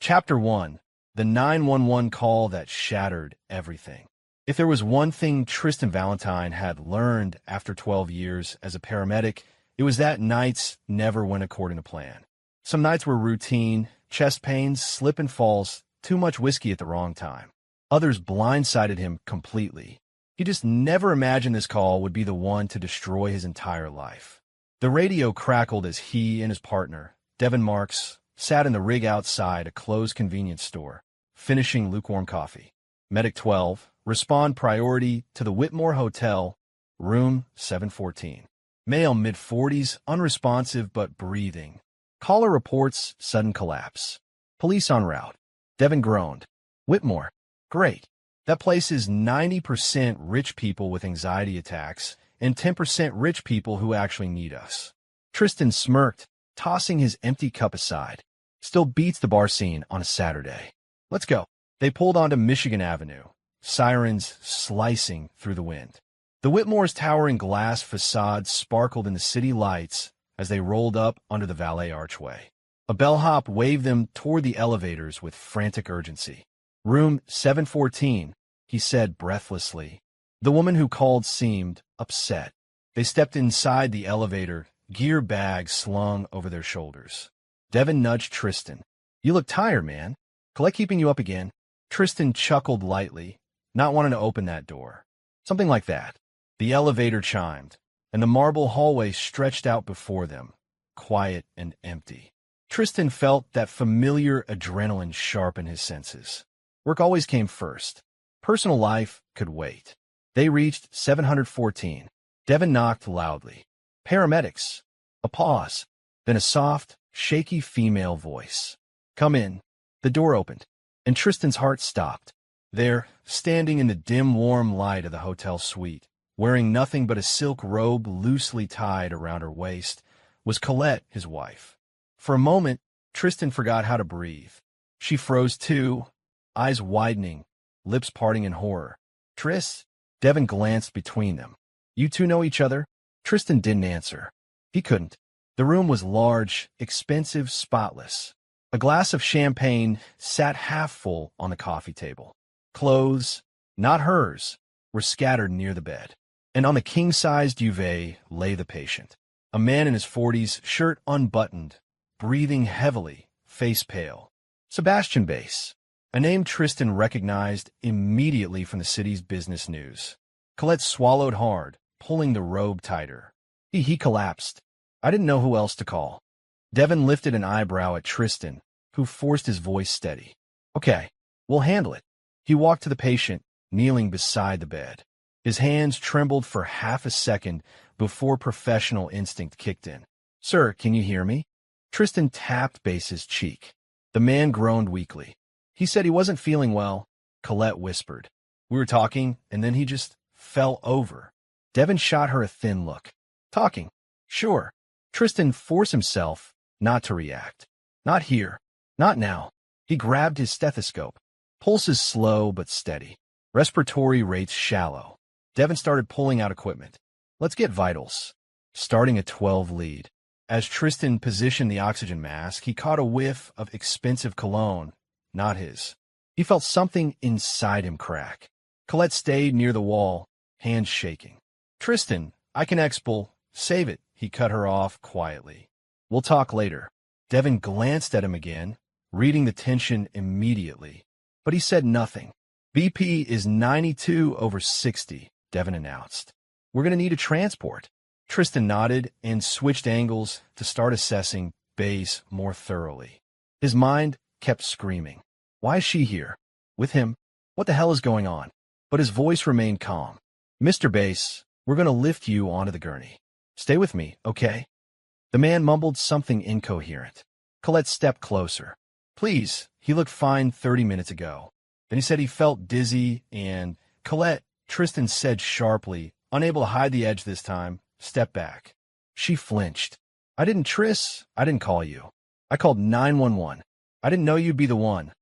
Chapter 1. The 911 Call That Shattered Everything. If there was one thing Tristan Valentine had learned after 12 years as a paramedic, it was that nights never went according to plan. Some nights were routine, chest pains, slip and falls, too much whiskey at the wrong time. Others blindsided him completely. He just never imagined this call would be the one to destroy his entire life. The radio crackled as he and his partner, Devin Marks, sat in the rig outside a closed convenience store, finishing lukewarm coffee. Medic 12, respond priority to the Whitmore Hotel, room 714. Male mid-40s, unresponsive but breathing. Caller reports sudden collapse. Police en route. Devin groaned. Whitmore. Great. That place is 90% rich people with anxiety attacks and 10% rich people who actually need us. Tristan smirked, tossing his empty cup aside. Still beats the bar scene on a Saturday. Let's go. They pulled onto Michigan Avenue, sirens slicing through the wind. The Whitmore's towering glass facade sparkled in the city lights as they rolled up under the valet archway. A bellhop waved them toward the elevators with frantic urgency. Room 714, he said breathlessly. The woman who called seemed upset. They stepped inside the elevator, gear bags slung over their shoulders. Devin nudged Tristan. You look tired, man. Colette keeping you up again? Tristan chuckled lightly, not wanting to open that door. Something like that. The elevator chimed, and the marble hallway stretched out before them, quiet and empty. Tristan felt that familiar adrenaline sharpen his senses. Work always came first. Personal life could wait. They reached 714. Devin knocked loudly. Paramedics. A pause, then a soft, shaky female voice. Come in. The door opened, and Tristan's heart stopped. There, standing in the dim, warm light of the hotel suite, wearing nothing but a silk robe loosely tied around her waist, was Colette, his wife. For a moment, Tristan forgot how to breathe. She froze too, eyes widening, lips parting in horror. Tris? Devin glanced between them. You two know each other? Tristan didn't answer. He couldn't. The room was large, expensive, spotless. A glass of champagne sat half full on the coffee table. Clothes, not hers, were scattered near the bed. And on the king-sized duvet lay the patient. A man in his 40s, shirt unbuttoned, breathing heavily, face pale. Sebastian Bass, a name Tristan recognized immediately from the city's business news. Colette swallowed hard, pulling the robe tighter. He collapsed. I didn't know who else to call. Devin lifted an eyebrow at Tristan, who forced his voice steady. Okay, we'll handle it. He walked to the patient, kneeling beside the bed. His hands trembled for half a second before professional instinct kicked in. Sir, can you hear me? Tristan tapped Bass's cheek. The man groaned weakly. He said he wasn't feeling well. Colette whispered. We were talking, and then he just fell over. Devin shot her a thin look. Talking. Sure. Tristan forced himself not to react. Not here. Not now. He grabbed his stethoscope. Pulses slow but steady. Respiratory rates shallow. Devin started pulling out equipment. Let's get vitals. Starting a 12 lead. As Tristan positioned the oxygen mask, he caught a whiff of expensive cologne, not his. He felt something inside him crack. Colette stayed near the wall, hands shaking. Tristan, I can expel. Save it, he cut her off quietly. We'll talk later. Devin glanced at him again, reading the tension immediately. But he said nothing. BP is 92/60, Devin announced. We're going to need a transport. Tristan nodded and switched angles to start assessing Bass more thoroughly. His mind kept screaming. Why is she here? With him? What the hell is going on? But his voice remained calm. Mr. Bass, we're going to lift you onto the gurney. Stay with me, okay? The man mumbled something incoherent. Colette stepped closer. Please, he looked fine 30 minutes ago. Then he said he felt dizzy and... Colette, Tristan said sharply, unable to hide the edge this time, step back. She flinched. I didn't call you. I called 911. I didn't know you'd be the one.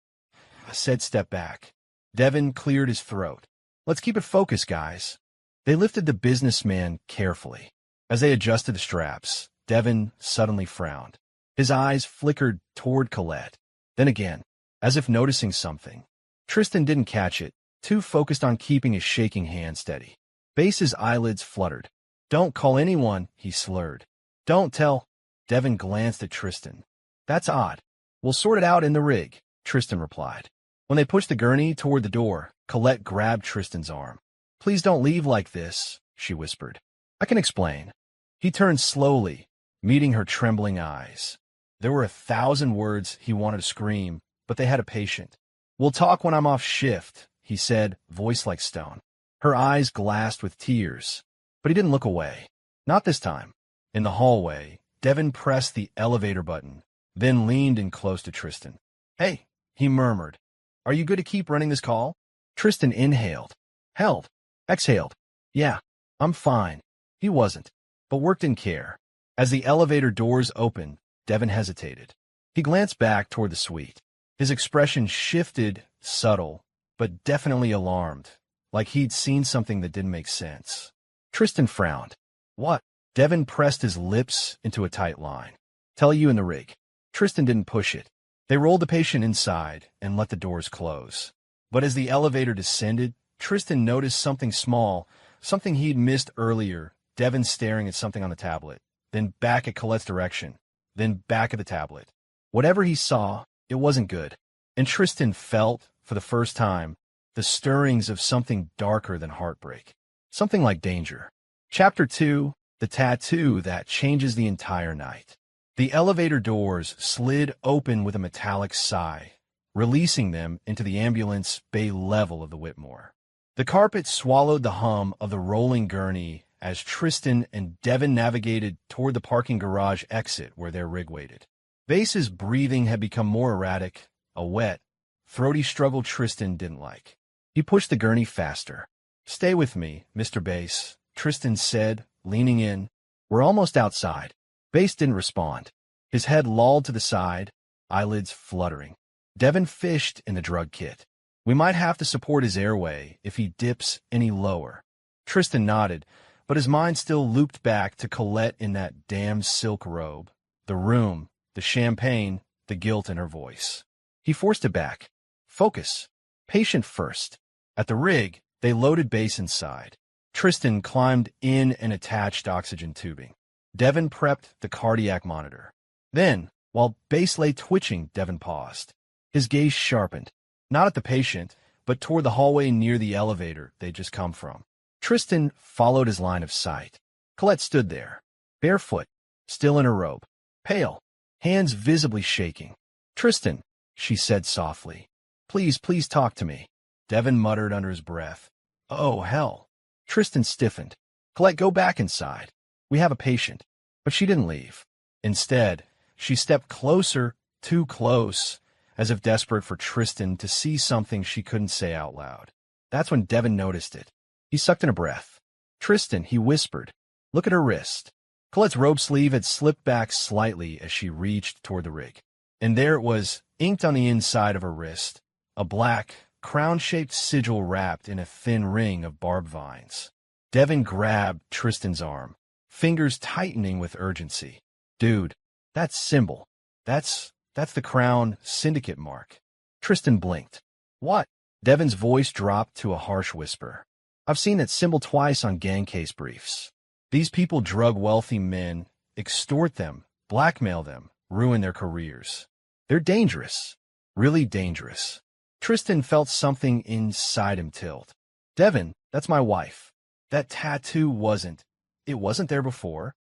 I said step back. Devin cleared his throat. Let's keep it focused, guys. They lifted the businessman carefully. As they adjusted the straps, Devin suddenly frowned. His eyes flickered toward Colette. Then again, as if noticing something. Tristan didn't catch it, too focused on keeping his shaking hand steady. Base's eyelids fluttered. "Don't call anyone," he slurred. "Don't tell." Devin glanced at Tristan. "That's odd. We'll sort it out in the rig," Tristan replied. When they pushed the gurney toward the door, Colette grabbed Tristan's arm. "Please don't leave like this," she whispered. "I can explain." He turned slowly, meeting her trembling eyes. There were 1,000 words he wanted to scream, but they had a patient. "We'll talk when I'm off shift," he said, voice like stone. Her eyes glassed with tears, but he didn't look away. Not this time. In the hallway, Devin pressed the elevator button, then leaned in close to Tristan. "Hey," he murmured. "Are you good to keep running this call?" Tristan inhaled, held, exhaled. "Yeah, I'm fine." He wasn't, but work didn't care. As the elevator doors opened, Devin hesitated. He glanced back toward the suite. His expression shifted, subtle, but definitely alarmed, like he'd seen something that didn't make sense. Tristan frowned. "What?" Devin pressed his lips into a tight line. "Tell you in the rig." Tristan didn't push it. They rolled the patient inside and let the doors close. But as the elevator descended, Tristan noticed something small, something he'd missed earlier. Devin staring at something on the tablet, then back at Colette's direction, then back at the tablet. Whatever he saw, it wasn't good. And Tristan felt, for the first time, the stirrings of something darker than heartbreak. Something like danger. Chapter 2, The Tattoo That Changes the Entire Night. The elevator doors slid open with a metallic sigh, releasing them into the ambulance bay level of the Whitmore. The carpet swallowed the hum of the rolling gurney as Tristan and Devin navigated toward the parking garage exit where their rig waited. Base's breathing had become more erratic, a wet, throaty struggle Tristan didn't like. He pushed the gurney faster. "Stay with me, Mr. Base," Tristan said, leaning in. "We're almost outside." Base didn't respond. His head lolled to the side, eyelids fluttering. Devin fished in the drug kit. "We might have to support his airway if he dips any lower." Tristan nodded, but his mind still looped back to Colette in that damn silk robe, the room, the champagne, the guilt in her voice. He forced it back. Focus. Patient first. At the rig, they loaded Base inside. Tristan climbed in and attached oxygen tubing. Devin prepped the cardiac monitor. Then, while Base lay twitching, Devin paused. His gaze sharpened, not at the patient, but toward the hallway near the elevator they'd just come from. Tristan followed his line of sight. Colette stood there, barefoot, still in her robe, pale, hands visibly shaking. "Tristan," she said softly, please talk to me." Devin muttered under his breath, "Oh, hell." Tristan stiffened. "Colette, go back inside. We have a patient." But she didn't leave. Instead, she stepped closer, too close, as if desperate for Tristan to see something she couldn't say out loud. That's when Devin noticed it. He sucked in a breath. "Tristan," he whispered, "look at her wrist." Colette's robe sleeve had slipped back slightly as she reached toward the rig. And there it was, inked on the inside of her wrist, a black, crown-shaped sigil wrapped in a thin ring of barbed vines. Devin grabbed Tristan's arm, fingers tightening with urgency. "Dude, that symbol, that's the Crown Syndicate mark." Tristan blinked. "What?" Devin's voice dropped to a harsh whisper. "I've seen that symbol twice on gang case briefs. These people drug wealthy men, extort them, blackmail them, ruin their careers. They're dangerous, really dangerous." Tristan felt something inside him tilt. "Devin, that's my wife. That tattoo wasn't there before?"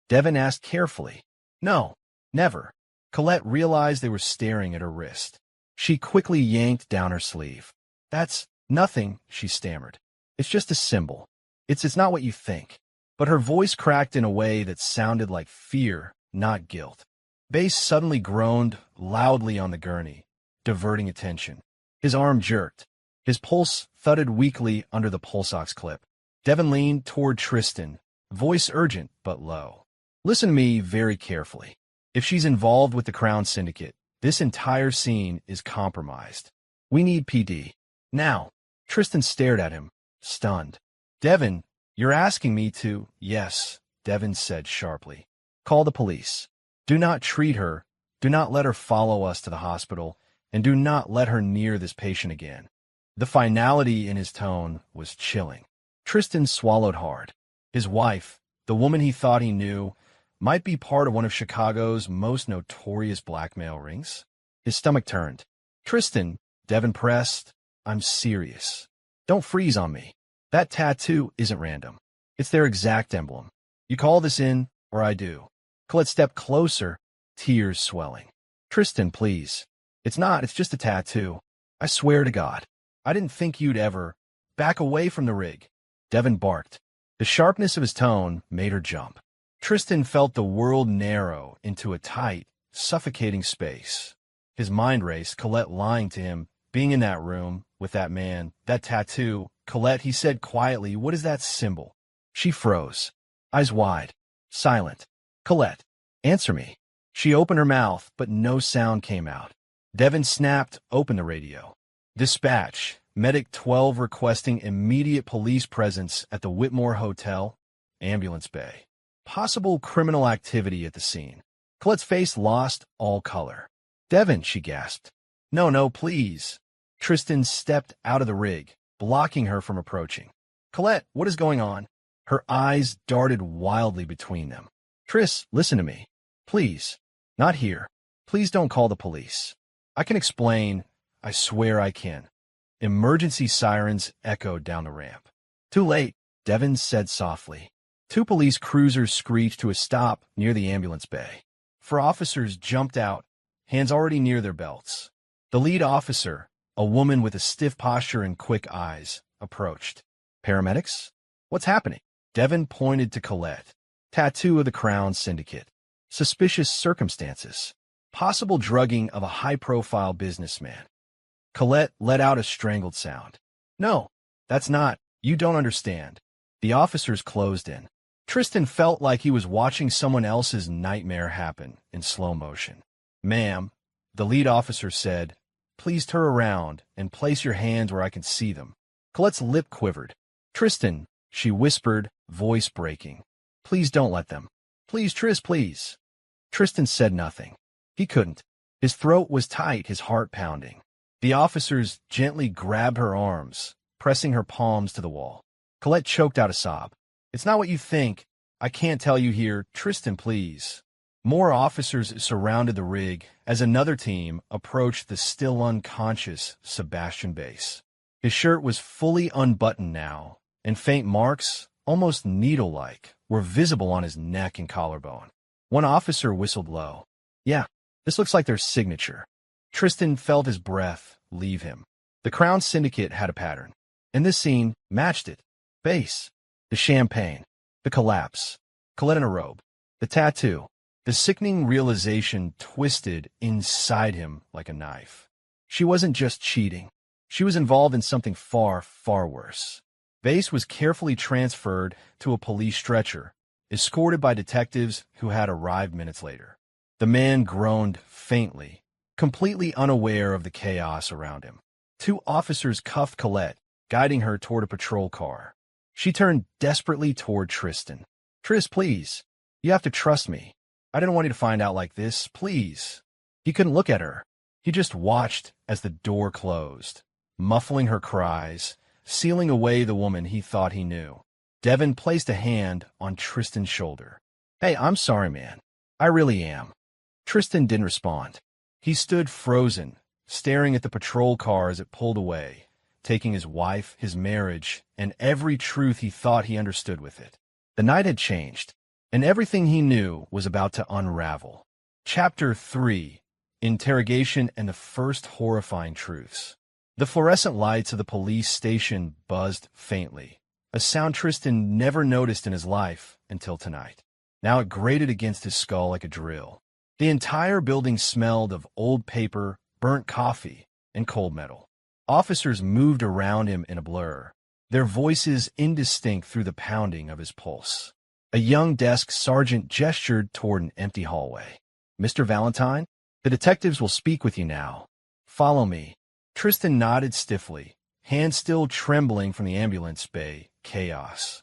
Devin asked carefully. "No, never." Colette realized they were staring at her wrist. She quickly yanked down her sleeve. "That's nothing," she stammered. "It's just a symbol. It's not what you think." But her voice cracked in a way that sounded like fear, not guilt. Base suddenly groaned loudly on the gurney, diverting attention. His arm jerked. His pulse thudded weakly under the pulse ox clip. Devin leaned toward Tristan, voice urgent but low. "Listen to me very carefully. If she's involved with the Crown Syndicate, this entire scene is compromised. We need PD. Now." Tristan stared at him, stunned. "Devin, you're asking me to—" "Yes," Devin said sharply. "Call the police. Do not treat her. Do not let her follow us to the hospital. and do not let her near this patient again. The finality in his tone was chilling. Tristan swallowed hard. His wife, the woman he thought he knew, might be part of one of Chicago's most notorious blackmail rings. His stomach turned. Tristan, Devin pressed, I'm serious. Don't freeze on me. That tattoo isn't random. It's their exact emblem. You call this in, or I do. Colette stepped closer, tears swelling. Tristan, please. It's not, it's just a tattoo. I swear to God. I didn't think you'd ever. Back away from the rig. Devin barked. The sharpness of his tone made her jump. Tristan felt the world narrow into a tight, suffocating space. His mind raced, Colette lying to him, being in that room, with that man, that tattoo. Colette, he said quietly, what is that symbol? She froze, eyes wide, silent. Colette, answer me. She opened her mouth, but no sound came out. Devin snapped open the radio. Dispatch, Medic 12 requesting immediate police presence at the Whitmore Hotel, Ambulance Bay. Possible criminal activity at the scene. Colette's face lost all color. Devin, she gasped. No, please. Tristan stepped out of the rig, blocking her from approaching. Colette, what is going on? Her eyes darted wildly between them. Tris, listen to me. Please. Not here. Please don't call the police. I can explain. I swear I can. Emergency sirens echoed down the ramp. Too late, Devin said softly. 2 police cruisers screeched to a stop near the ambulance bay. 4 officers jumped out, hands already near their belts. The lead officer, a woman with a stiff posture and quick eyes, approached. Paramedics? What's happening? Devin pointed to Colette. Tattoo of the Crown Syndicate. Suspicious circumstances. Possible drugging of a high-profile businessman. Colette let out a strangled sound. No, that's not. You don't understand. The officers closed in. Tristan felt like he was watching someone else's nightmare happen in slow motion. Ma'am, the lead officer said, please turn around and place your hands where I can see them. Colette's lip quivered. Tristan, she whispered, voice breaking. Please don't let them. Please, Tris, please. Tristan said nothing. He couldn't. His throat was tight, his heart pounding. The officers gently grabbed her arms, pressing her palms to the wall. Colette choked out a sob. It's not what you think. I can't tell you here. Tristan, please. More officers surrounded the rig as another team approached the still unconscious Sebastian Bass. His shirt was fully unbuttoned now, and faint marks, almost needle-like, were visible on his neck and collarbone. One officer whistled low. Yeah, this looks like their signature. Tristan felt his breath leave him. The Crown Syndicate had a pattern, and this scene matched it. Bass, the champagne, the collapse, Colette in a robe, the tattoo. The sickening realization twisted inside him like a knife. She wasn't just cheating. She was involved in something far, far worse. Bass was carefully transferred to a police stretcher, escorted by detectives who had arrived minutes later. The man groaned faintly, completely unaware of the chaos around him. 2 officers cuffed Colette, guiding her toward a patrol car. She turned desperately toward Tristan. Tris, please. You have to trust me. I didn't want you to find out like this, please. He couldn't look at her. He just watched as the door closed, muffling her cries, sealing away the woman he thought he knew. Devin placed a hand on Tristan's shoulder. Hey, I'm sorry, man. I really am. Tristan didn't respond. He stood frozen, staring at the patrol car as it pulled away, taking his wife, his marriage, and every truth he thought he understood with it. The night had changed, and everything he knew was about to unravel. Chapter 3: Interrogation and the First Horrifying Truths. The fluorescent lights of the police station buzzed faintly, a sound Tristan never noticed in his life until tonight. Now it grated against his skull like a drill. The entire building smelled of old paper, burnt coffee, and cold metal. Officers moved around him in a blur, their voices indistinct through the pounding of his pulse. A young desk sergeant gestured toward an empty hallway. Mr. Valentine, the detectives will speak with you now. Follow me. Tristan nodded stiffly, hands still trembling from the ambulance bay chaos.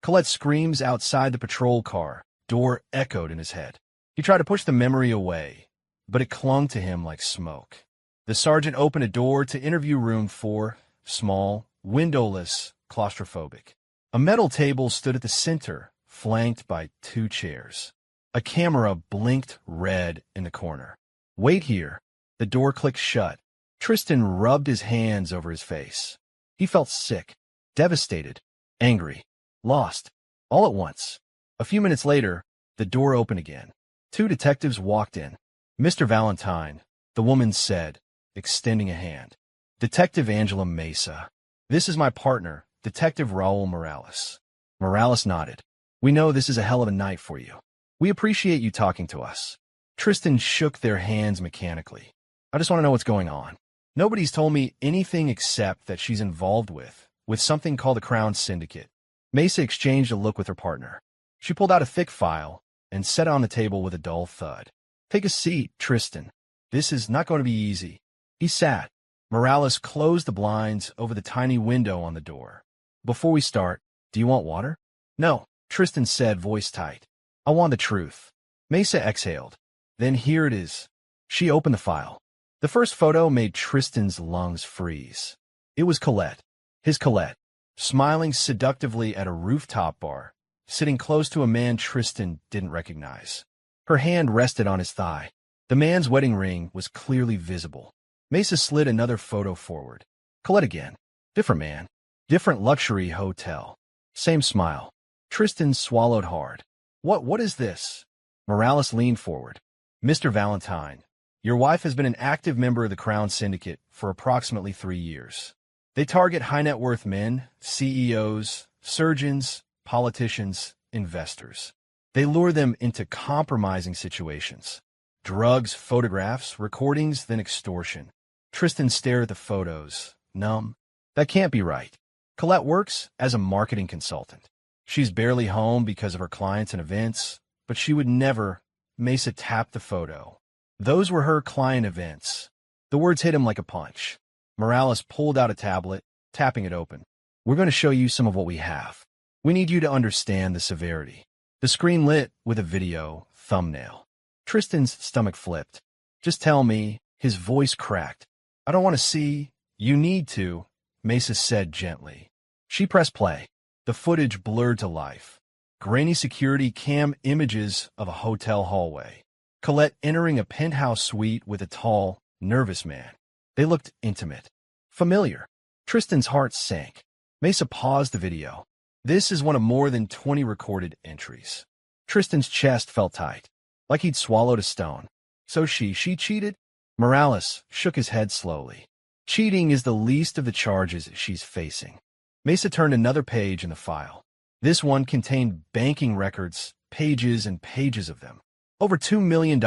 Colette's screams outside the patrol car door echoed in his head. He tried to push the memory away, but it clung to him like smoke. The sergeant opened a door to interview room 4, small, windowless, claustrophobic. A metal table stood at the center, flanked by 2 chairs. A camera blinked red in the corner. Wait here. The door clicked shut. Tristan rubbed his hands over his face. He felt sick, devastated, angry, lost, all at once. A few minutes later, the door opened again. 2 detectives walked in. Mr. Valentine, the woman said, extending a hand. Detective Angela Mesa. This is my partner, Detective Raul Morales. Morales nodded. We know this is a hell of a night for you. We appreciate you talking to us. Tristan shook their hands mechanically. I just want to know what's going on. Nobody's told me anything except that she's involved with something called the Crown Syndicate. Mesa exchanged a look with her partner. She pulled out a thick file and set it on the table with a dull thud. Take a seat, Tristan. This is not going to be easy. He sat. Morales closed the blinds over the tiny window on the door. Before we start, do you want water? No, Tristan said, voice tight. I want the truth. Mesa exhaled. Then here it is. She opened the file. The first photo made Tristan's lungs freeze. It was Colette. His Colette, smiling seductively at a rooftop bar, sitting close to a man Tristan didn't recognize. Her hand rested on his thigh. The man's wedding ring was clearly visible. Mesa slid another photo forward. Colette again. Different man. Different luxury hotel. Same smile. Tristan swallowed hard. What is this? Morales leaned forward. Mr. Valentine, your wife has been an active member of the Crown Syndicate for approximately 3 years. They target high-net-worth men, CEOs, surgeons, politicians, investors. They lure them into compromising situations. Drugs, photographs, recordings, then extortion. Tristan stared at the photos, numb. That can't be right. Colette works as a marketing consultant. She's barely home because of her clients and events, but she would never. Mesa tapped the photo. Those were her client events. The words hit him like a punch. Morales pulled out a tablet, tapping it open. We're going to show you some of what we have. We need you to understand the severity. The screen lit with a video thumbnail. Tristan's stomach flipped. Just tell me. His voice cracked. I don't want to see. You need to, Mesa said gently. She pressed play. The footage blurred to life. Grainy security cam images of a hotel hallway. Colette entering a penthouse suite with a tall, nervous man. They looked intimate. Familiar. Tristan's heart sank. Mesa paused the video. This is one of more than 20 recorded entries. Tristan's chest felt tight, like he'd swallowed a stone. So she cheated? Morales shook his head slowly. Cheating is the least of the charges she's facing. Mesa turned another page in the file. This one contained banking records, pages and pages of them. Over $2 million,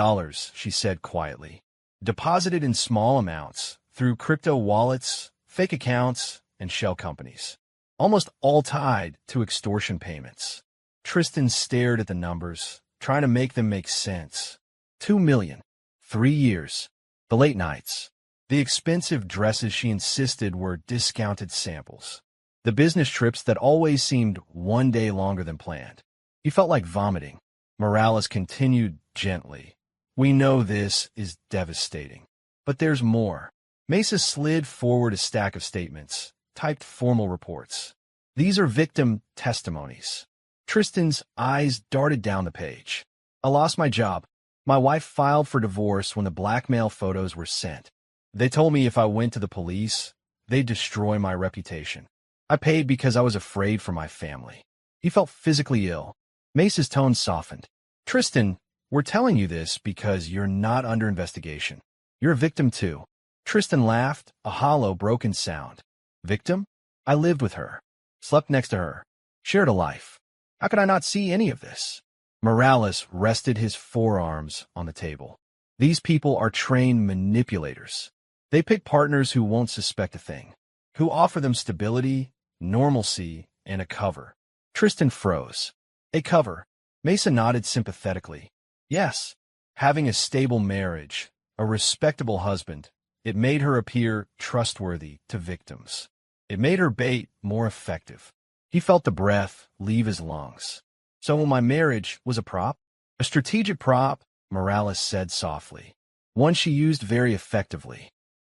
she said quietly. Deposited in small amounts, through crypto wallets, fake accounts, and shell companies. Almost all tied to extortion payments. Tristan stared at the numbers, trying to make them make sense. 2 million. 3 years. The late nights. The expensive dresses she insisted were discounted samples. The business trips that always seemed one day longer than planned. He felt like vomiting. Morales continued gently. We know this is devastating. But there's more. Mesa slid forward a stack of statements, typed formal reports. These are victim testimonies. Tristan's eyes darted down the page. I lost my job. My wife filed for divorce when the blackmail photos were sent. They told me if I went to the police, they'd destroy my reputation. I paid because I was afraid for my family. He felt physically ill. Mesa's tone softened. Tristan, we're telling you this because you're not under investigation. You're a victim too. Tristan laughed, a hollow, broken sound. Victim? I lived with her. Slept next to her. Shared a life. How could I not see any of this? Morales rested his forearms on the table. These people are trained manipulators. They pick partners who won't suspect a thing, who offer them stability, normalcy, and a cover. Tristan froze. A cover. Mesa nodded sympathetically. Yes, having a stable marriage, a respectable husband, it made her appear trustworthy to victims. It made her bait more effective. He felt the breath leave his lungs. So my marriage was a prop? A strategic prop, Morales said softly. One she used very effectively.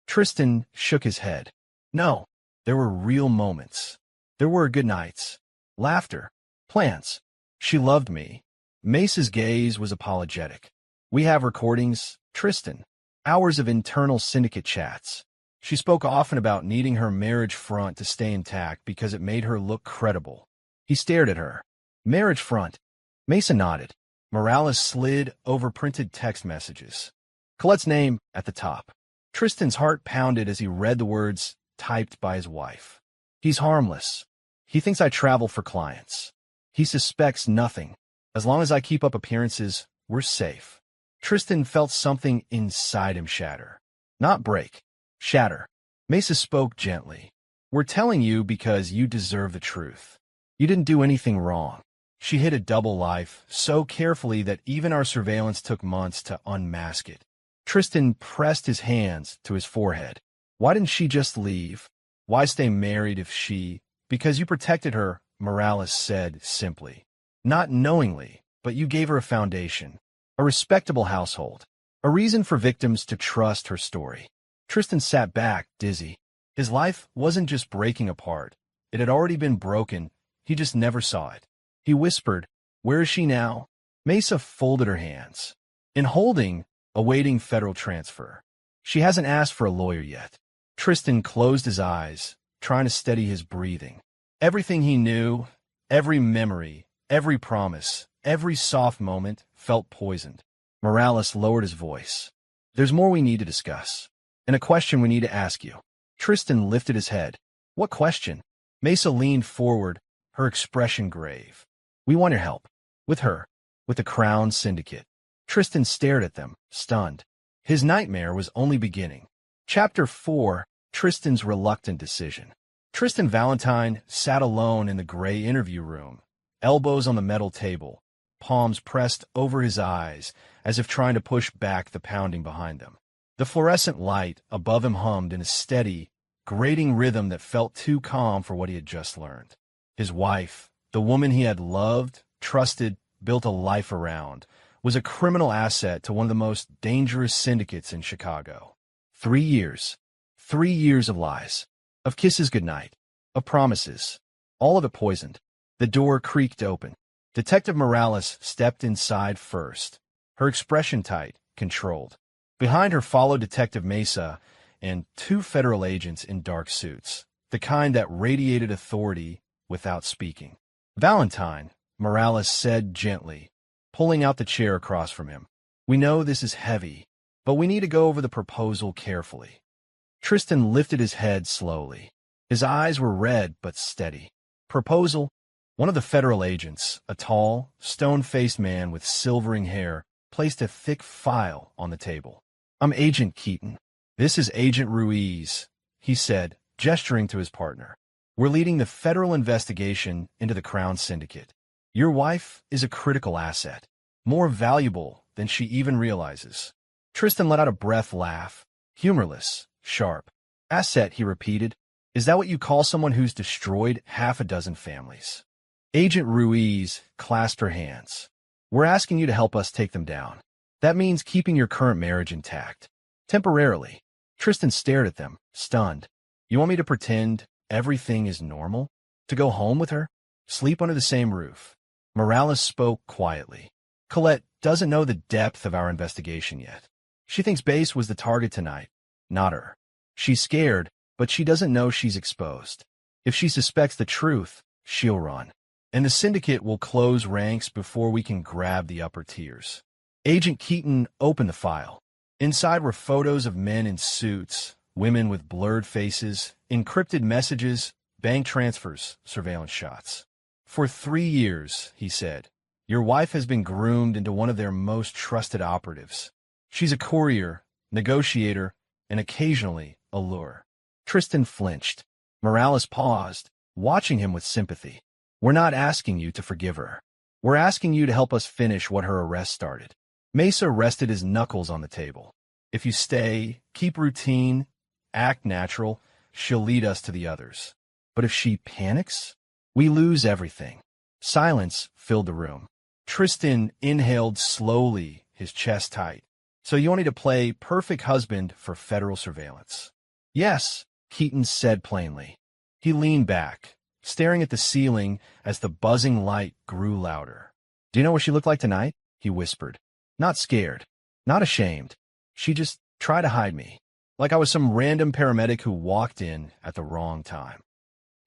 Tristan shook his head. No, there were real moments. There were good nights, laughter, plans. She loved me. Mesa's gaze was apologetic. We have recordings, Tristan. Hours of internal syndicate chats. She spoke often about needing her marriage front to stay intact because it made her look credible. He stared at her. Marriage front. Mesa nodded. Morales slid over printed text messages. Colette's name at the top. Tristan's heart pounded as he read the words typed by his wife. He's harmless. He thinks I travel for clients. He suspects nothing. As long as I keep up appearances, we're safe. Tristan felt something inside him shatter. Not break. Shatter. Mesa spoke gently. We're telling you because you deserve the truth. You didn't do anything wrong. She hid a double life so carefully that even our surveillance took months to unmask it. Tristan pressed his hands to his forehead. Why didn't she just leave? Why stay married if she... Because you protected her, Morales said simply. Not knowingly, but you gave her a foundation. A respectable household. A reason for victims to trust her story. Tristan sat back, dizzy. His life wasn't just breaking apart. It had already been broken. He just never saw it. He whispered, Where is she now? Mesa folded her hands. In holding, awaiting federal transfer. She hasn't asked for a lawyer yet. Tristan closed his eyes, trying to steady his breathing. Everything he knew, every memory, every promise, every soft moment felt poisoned. Morales lowered his voice. There's more we need to discuss. And a question we need to ask you. Tristan lifted his head. What question? Mesa leaned forward, her expression grave. We want your help. With her. With the Crown Syndicate. Tristan stared at them, stunned. His nightmare was only beginning. Chapter 4, Tristan's Reluctant Decision. Tristan Valentine sat alone in the gray interview room, elbows on the metal table, palms pressed over his eyes as if trying to push back the pounding behind them. The fluorescent light above him hummed in a steady, grating rhythm that felt too calm for what he had just learned. His wife, the woman he had loved, trusted, built a life around, was a criminal asset to one of the most dangerous syndicates in Chicago. 3 years. 3 years of lies. Of kisses goodnight. Of promises. All of it poisoned. The door creaked open. Detective Morales stepped inside first, her expression tight, controlled. Behind her followed Detective Mesa and 2 federal agents in dark suits, the kind that radiated authority without speaking. Valentine, Morales said gently, pulling out the chair across from him. We know this is heavy, but we need to go over the proposal carefully. Tristan lifted his head slowly. His eyes were red but steady. Proposal? One of the federal agents, a tall, stone-faced man with silvering hair, placed a thick file on the table. I'm Agent Keaton. This is Agent Ruiz, he said, gesturing to his partner. We're leading the federal investigation into the Crown Syndicate. Your wife is a critical asset, more valuable than she even realizes. Tristan let out a breath laugh, humorless, sharp. Asset, he repeated. Is that what you call someone who's destroyed half a dozen families? Agent Ruiz clasped her hands. We're asking you to help us take them down. That means keeping your current marriage intact. Temporarily. Tristan stared at them, stunned. You want me to pretend everything is normal? To go home with her? Sleep under the same roof? Morales spoke quietly. Colette doesn't know the depth of our investigation yet. She thinks Base was the target tonight, not her. She's scared, but she doesn't know she's exposed. If she suspects the truth, she'll run. And the syndicate will close ranks before we can grab the upper tiers. Agent Keaton opened the file. Inside were photos of men in suits, women with blurred faces, encrypted messages, bank transfers, surveillance shots. For 3 years, he said, your wife has been groomed into one of their most trusted operatives. She's a courier, negotiator, and occasionally a lure. Tristan flinched. Morales paused, watching him with sympathy. We're not asking you to forgive her. We're asking you to help us finish what her arrest started. Mesa rested his knuckles on the table. If you stay, keep routine, act natural, she'll lead us to the others. But if she panics, we lose everything. Silence filled the room. Tristan inhaled slowly, his chest tight. So you want me to play perfect husband for federal surveillance? Yes, Keaton said plainly. He leaned back, staring at the ceiling as the buzzing light grew louder. Do you know what she looked like tonight? He whispered. Not scared, not ashamed. She just tried to hide me, like I was some random paramedic who walked in at the wrong time.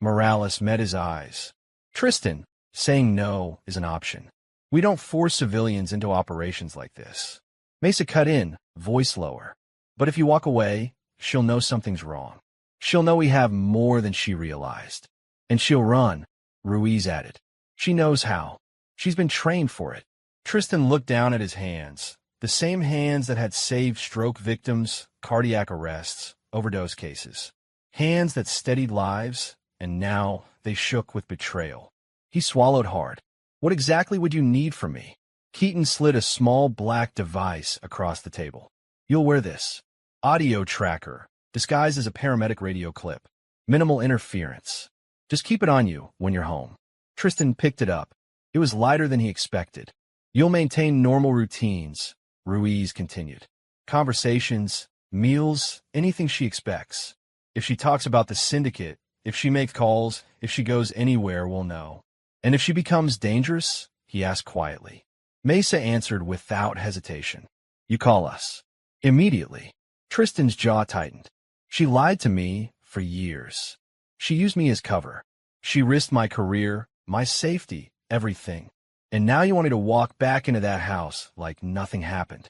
Morales met his eyes. Tristan, saying no is an option. We don't force civilians into operations like this. Mesa cut in, voice lower. But if you walk away, she'll know something's wrong. She'll know we have more than she realized. And she'll run, Ruiz added. She knows how. She's been trained for it. Tristan looked down at his hands, the same hands that had saved stroke victims, cardiac arrests, overdose cases. Hands that steadied lives, and now they shook with betrayal. He swallowed hard. What exactly would you need from me? Keaton slid a small black device across the table. You'll wear this. Audio tracker, disguised as a paramedic radio clip. Minimal interference. Just keep it on you when you're home. Tristan picked it up. It was lighter than he expected. You'll maintain normal routines, Ruiz continued. Conversations, meals, anything she expects. If she talks about the syndicate, if she makes calls, if she goes anywhere, we'll know. And if she becomes dangerous, he asked quietly. Mesa answered without hesitation. You call us. Immediately. Tristan's jaw tightened. She lied to me for years. She used me as cover. She risked my career, my safety, everything. And now you want me to walk back into that house like nothing happened.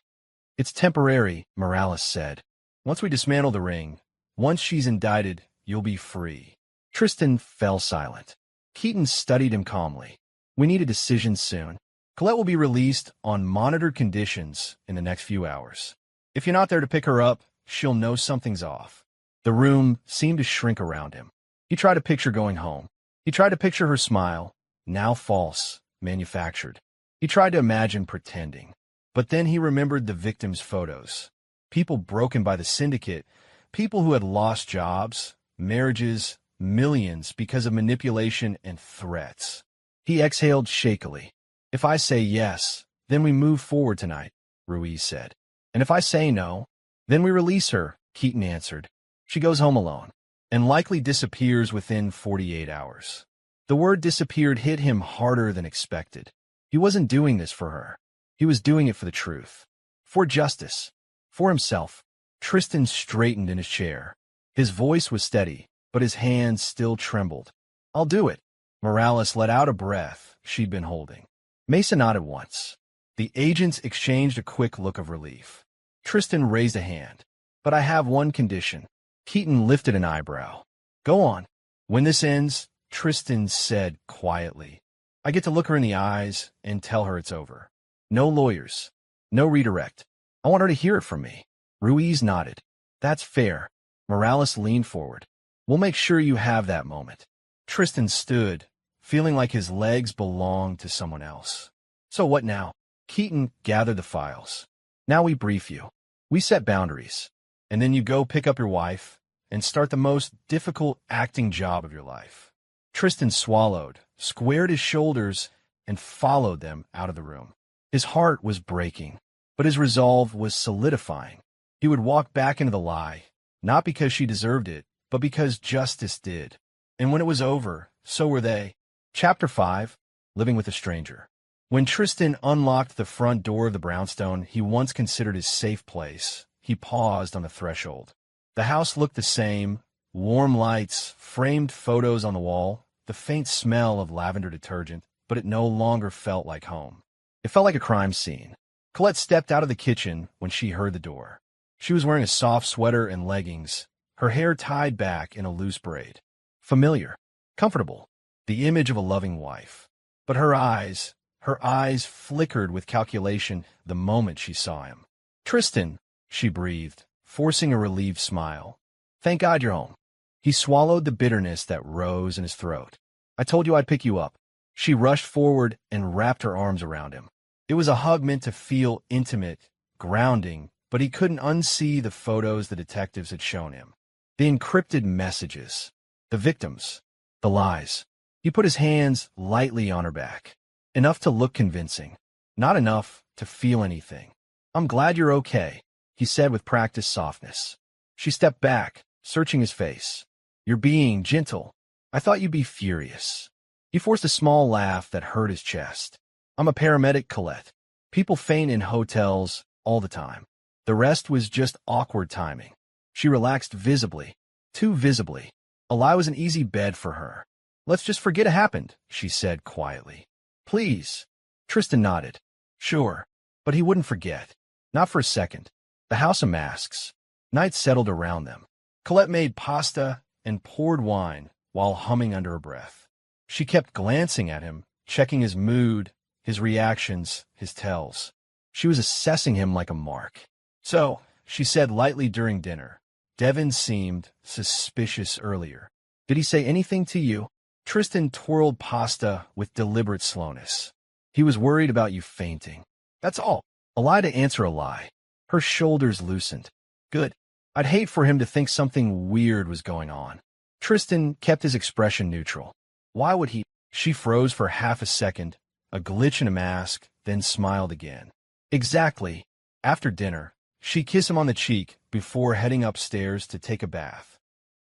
It's temporary, Morales said. Once we dismantle the ring, once she's indicted, you'll be free. Tristan fell silent. Keaton studied him calmly. We need a decision soon. Colette will be released on monitored conditions in the next few hours. If you're not there to pick her up, she'll know something's off. The room seemed to shrink around him. He tried to picture going home. He tried to picture her smile, now false, manufactured. He tried to imagine pretending. But then he remembered the victims' photos. People broken by the syndicate, people who had lost jobs, marriages, millions because of manipulation and threats. He exhaled shakily. If I say yes, then we move forward tonight, Ruiz said. And if I say no, then we release her, Keaton answered. She goes home alone, and likely disappears within 48 hours. The word disappeared hit him harder than expected. He wasn't doing this for her. He was doing it for the truth. For justice. For himself. Tristan straightened in his chair. His voice was steady, but his hands still trembled. I'll do it. Morales let out a breath she'd been holding. Mesa nodded once. The agents exchanged a quick look of relief. Tristan raised a hand. But I have one condition. Keaton lifted an eyebrow. Go on. When this ends, Tristan said quietly, I get to look her in the eyes and tell her it's over. No lawyers. No redirect. I want her to hear it from me. Ruiz nodded. That's fair. Morales leaned forward. We'll make sure you have that moment. Tristan stood, feeling like his legs belonged to someone else. So what now? Keaton gathered the files. Now we brief you. We set boundaries. And then you go pick up your wife and start the most difficult acting job of your life. Tristan swallowed, squared his shoulders, and followed them out of the room. His heart was breaking, but his resolve was solidifying. He would walk back into the lie, not because she deserved it, but because justice did. And when it was over, so were they. Chapter 5, Living with a Stranger. When Tristan unlocked the front door of the brownstone he once considered his safe place, he paused on the threshold. The house looked the same, warm lights, framed photos on the wall, the faint smell of lavender detergent, but it no longer felt like home. It felt like a crime scene. Colette stepped out of the kitchen when she heard the door. She was wearing a soft sweater and leggings, her hair tied back in a loose braid. Familiar, comfortable, the image of a loving wife. But her eyes flickered with calculation the moment she saw him. Tristan, she breathed, forcing a relieved smile. Thank God you're home. He swallowed the bitterness that rose in his throat. I told you I'd pick you up. She rushed forward and wrapped her arms around him. It was a hug meant to feel intimate, grounding, but he couldn't unsee the photos the detectives had shown him. The encrypted messages, the victims, the lies. He put his hands lightly on her back. Enough to look convincing, not enough to feel anything. I'm glad you're okay, he said with practiced softness. She stepped back, searching his face. "You're being gentle. I thought you'd be furious." He forced a small laugh that hurt his chest. "I'm a paramedic, Colette. People faint in hotels all the time." The rest was just awkward timing. She relaxed visibly, too visibly. A lie was an easy bed for her. "Let's just forget it happened," she said quietly. "Please." Tristan nodded. Sure, but he wouldn't forget. Not for a second. The house of masks. Night settled around them. Colette made pasta and poured wine while humming under her breath. She kept glancing at him, checking his mood, his reactions, his tells. She was assessing him like a mark. "So," she said lightly during dinner. "Devin seemed suspicious earlier. Did he say anything to you?" Tristan twirled pasta with deliberate slowness. "He was worried about you fainting. That's all. A lie to answer a lie." Her shoulders loosened. "Good. I'd hate for him to think something weird was going on." Tristan kept his expression neutral. "Why would he?" She froze for half a second, a glitch in a mask, then smiled again. "Exactly." After dinner, she kissed him on the cheek before heading upstairs to take a bath.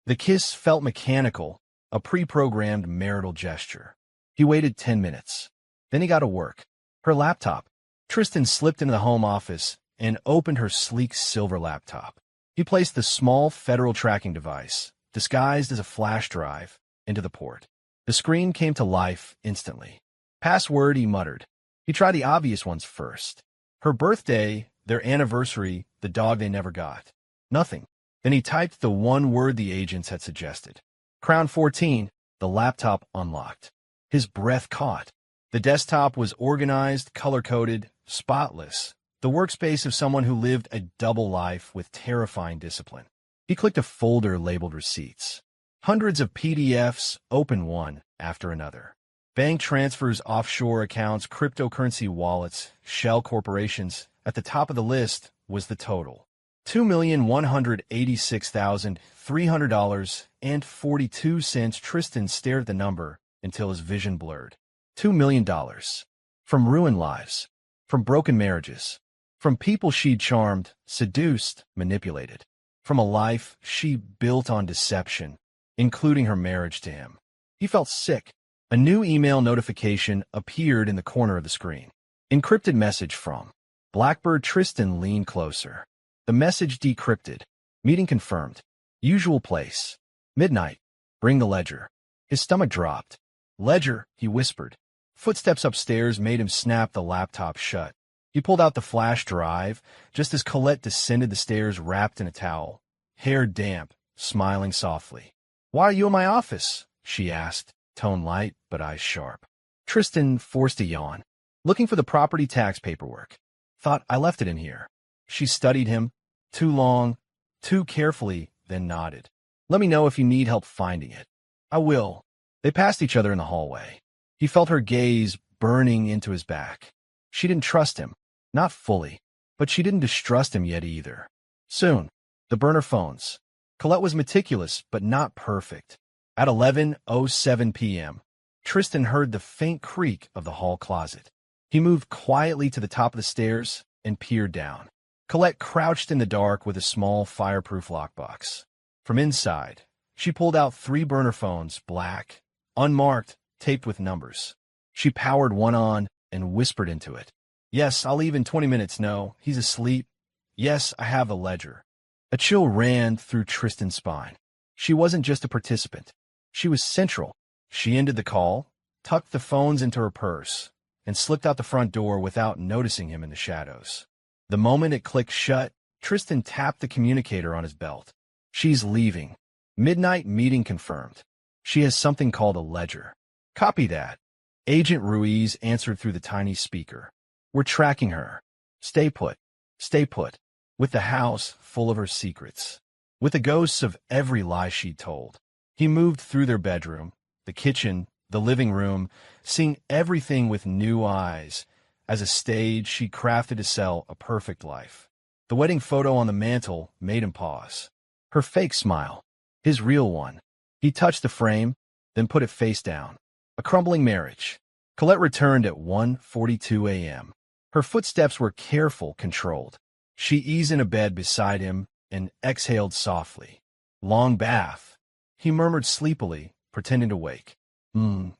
The kiss felt mechanical, a pre-programmed marital gesture. He waited 10 minutes. Then he got to work. Her laptop. Tristan slipped into the home office and opened her sleek silver laptop. He placed the small federal tracking device, disguised as a flash drive, into the port. The screen came to life instantly. "Password," he muttered. He tried the obvious ones first. Her birthday, their anniversary, the dog they never got. Nothing. Then he typed the one word the agents had suggested. Crown 14, the laptop unlocked. His breath caught. The desktop was organized, color-coded, spotless. The workspace of someone who lived a double life with terrifying discipline. He clicked a folder labeled Receipts. Hundreds of PDFs, open one after another. Bank transfers, offshore accounts, cryptocurrency wallets, shell corporations. At the top of the list was the total. $2,186,300.42. Tristan stared at the number until his vision blurred. $2 million. From ruined lives. From broken marriages. From people she'd charmed, seduced, manipulated. From a life she built on deception, including her marriage to him. He felt sick. A new email notification appeared in the corner of the screen. Encrypted message from Blackbird. Tristan leaned closer. The message decrypted. Meeting confirmed. Usual place. Midnight. Bring the ledger. His stomach dropped. "Ledger," he whispered. Footsteps upstairs made him snap the laptop shut. He pulled out the flash drive just as Colette descended the stairs wrapped in a towel, hair damp, smiling softly. "Why are you in my office?" she asked, tone light but eyes sharp. Tristan forced a yawn. "Looking for the property tax paperwork. Thought I left it in here." She studied him, too long, too carefully, then nodded. "Let me know if you need help finding it." "I will." They passed each other in the hallway. He felt her gaze burning into his back. She didn't trust him. Not fully. But she didn't distrust him yet either. Soon. The burner phones. Colette was meticulous, but not perfect. At 11:07 p.m., Tristan heard the faint creak of the hall closet. He moved quietly to the top of the stairs and peered down. Colette crouched in the dark with a small fireproof lockbox. From inside, she pulled out 3 burner phones, black, unmarked, taped with numbers. She powered one on and whispered into it. "Yes, I'll leave in 20 minutes. No, he's asleep. Yes, I have a ledger." A chill ran through Tristan's spine. She wasn't just a participant. She was central. She ended the call, tucked the phones into her purse, and slipped out the front door without noticing him in the shadows. The moment it clicked shut, Tristan tapped the communicator on his belt. "She's leaving. Midnight meeting confirmed. She has something called a ledger." "Copy that." Agent Ruiz answered through the tiny speaker. "We're tracking her. Stay put. Stay put." With the house full of her secrets. With the ghosts of every lie she'd told. He moved through their bedroom, the kitchen, the living room, seeing everything with new eyes, as a stage she crafted to sell a perfect life. The wedding photo on the mantel made him pause. Her fake smile. His real one. He touched the frame, then put it face down. A crumbling marriage. Colette returned at 1:42 a.m. Her footsteps were careful, controlled. She eased into bed beside him and exhaled softly. Long bath. He murmured sleepily, pretending to wake.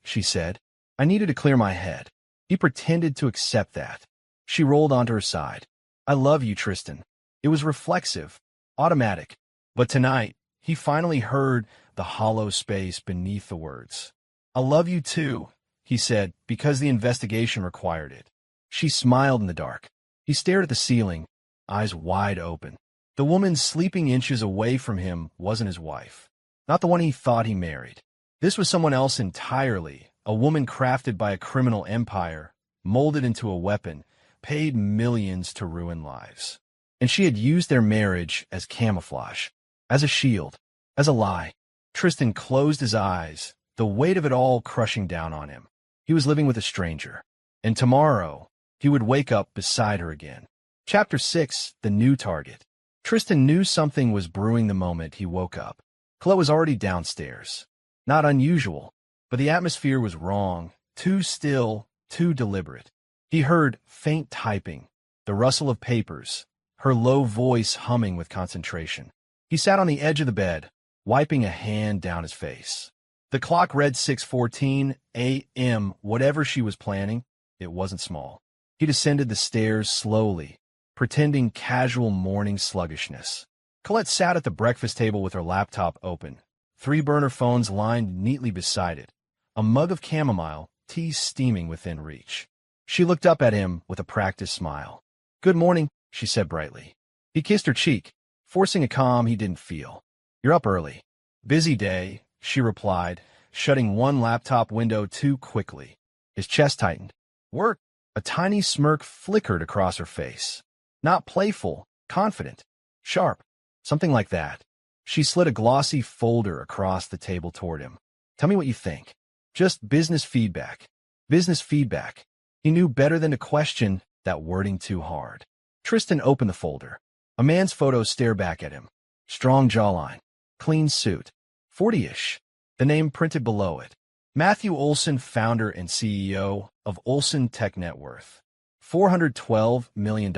She said. I needed to clear my head. He pretended to accept that. She rolled onto her side. I love you, Tristan. It was reflexive, automatic. But tonight, he finally heard the hollow space beneath the words. I love you too, he said, because the investigation required it. She smiled in the dark. He stared at the ceiling, eyes wide open. The woman sleeping inches away from him wasn't his wife. Not the one he thought he married. This was someone else entirely, a woman crafted by a criminal empire, molded into a weapon, paid millions to ruin lives. And she had used their marriage as camouflage, as a shield, as a lie. Tristan closed his eyes, the weight of it all crushing down on him. He was living with a stranger. And tomorrow, he would wake up beside her again. Chapter 6, The New Target. Tristan knew something was brewing the moment he woke up. Colette was already downstairs. Not unusual, but the atmosphere was wrong, too still, too deliberate. He heard faint typing, the rustle of papers, her low voice humming with concentration. He sat on the edge of the bed, wiping a hand down his face. The clock read 6:14 a.m. Whatever she was planning, it wasn't small. He descended the stairs slowly, pretending casual morning sluggishness. Colette sat at the breakfast table with her laptop open, 3 burner phones lined neatly beside it, a mug of chamomile, tea steaming within reach. She looked up at him with a practiced smile. Good morning, she said brightly. He kissed her cheek, forcing a calm he didn't feel. You're up early. Busy day, she replied, shutting one laptop window too quickly. His chest tightened. Work. A tiny smirk flickered across her face. Not playful, confident, sharp, something like that. She slid a glossy folder across the table toward him. Tell me what you think. Just business feedback. Business feedback. He knew better than to question that wording too hard. Tristan opened the folder. A man's photo stared back at him. Strong jawline. Clean suit. 40-ish. The name printed below it. Matthew Olson, founder and CEO of Olson Tech Net Worth. $412 million.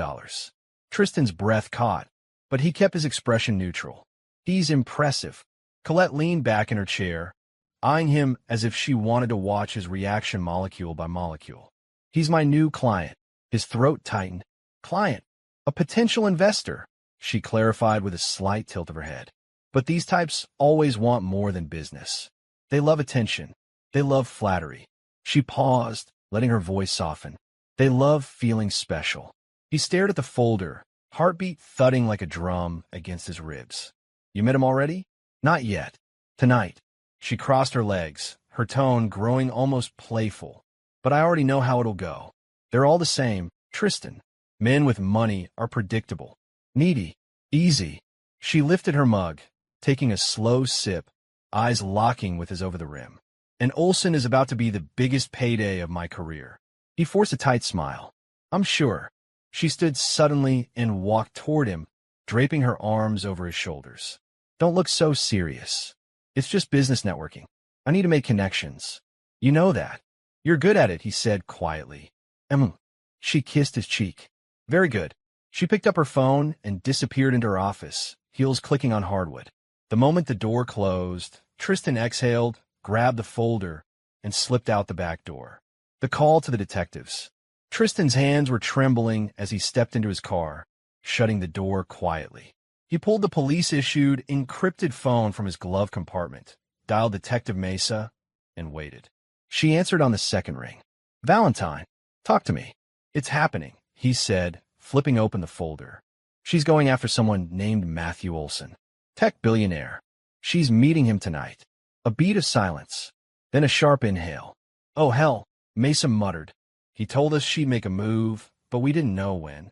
Tristan's breath caught, but he kept his expression neutral. He's impressive. Colette leaned back in her chair, eyeing him as if she wanted to watch his reaction molecule by molecule. He's my new client. His throat tightened. Client. A potential investor, she clarified with a slight tilt of her head. But these types always want more than business. They love attention. They love flattery. She paused, letting her voice soften. They love feeling special. He stared at the folder, heartbeat thudding like a drum against his ribs. You met him already? Not yet. Tonight. She crossed her legs, her tone growing almost playful. But I already know how it'll go. They're all the same, Tristan. Men with money are predictable. Needy. Easy. She lifted her mug, taking a slow sip, eyes locking with his over the rim. And Olson is about to be the biggest payday of my career. He forced a tight smile. I'm sure. She stood suddenly and walked toward him, draping her arms over his shoulders. Don't look so serious. It's just business networking. I need to make connections. You know that. You're good at it, he said quietly. She kissed his cheek. Very good. She picked up her phone and disappeared into her office, heels clicking on hardwood. The moment the door closed, Tristan exhaled, grabbed the folder, and slipped out the back door. The call to the detectives. Tristan's hands were trembling as he stepped into his car, shutting the door quietly. He pulled the police-issued, encrypted phone from his glove compartment, dialed Detective Mesa, and waited. She answered on the second ring. Valentine, talk to me. It's happening, he said, flipping open the folder. She's going after someone named Matthew Olson. Tech billionaire. She's meeting him tonight. A beat of silence, then a sharp inhale. Oh, hell, Mesa muttered. He told us she'd make a move, but we didn't know when.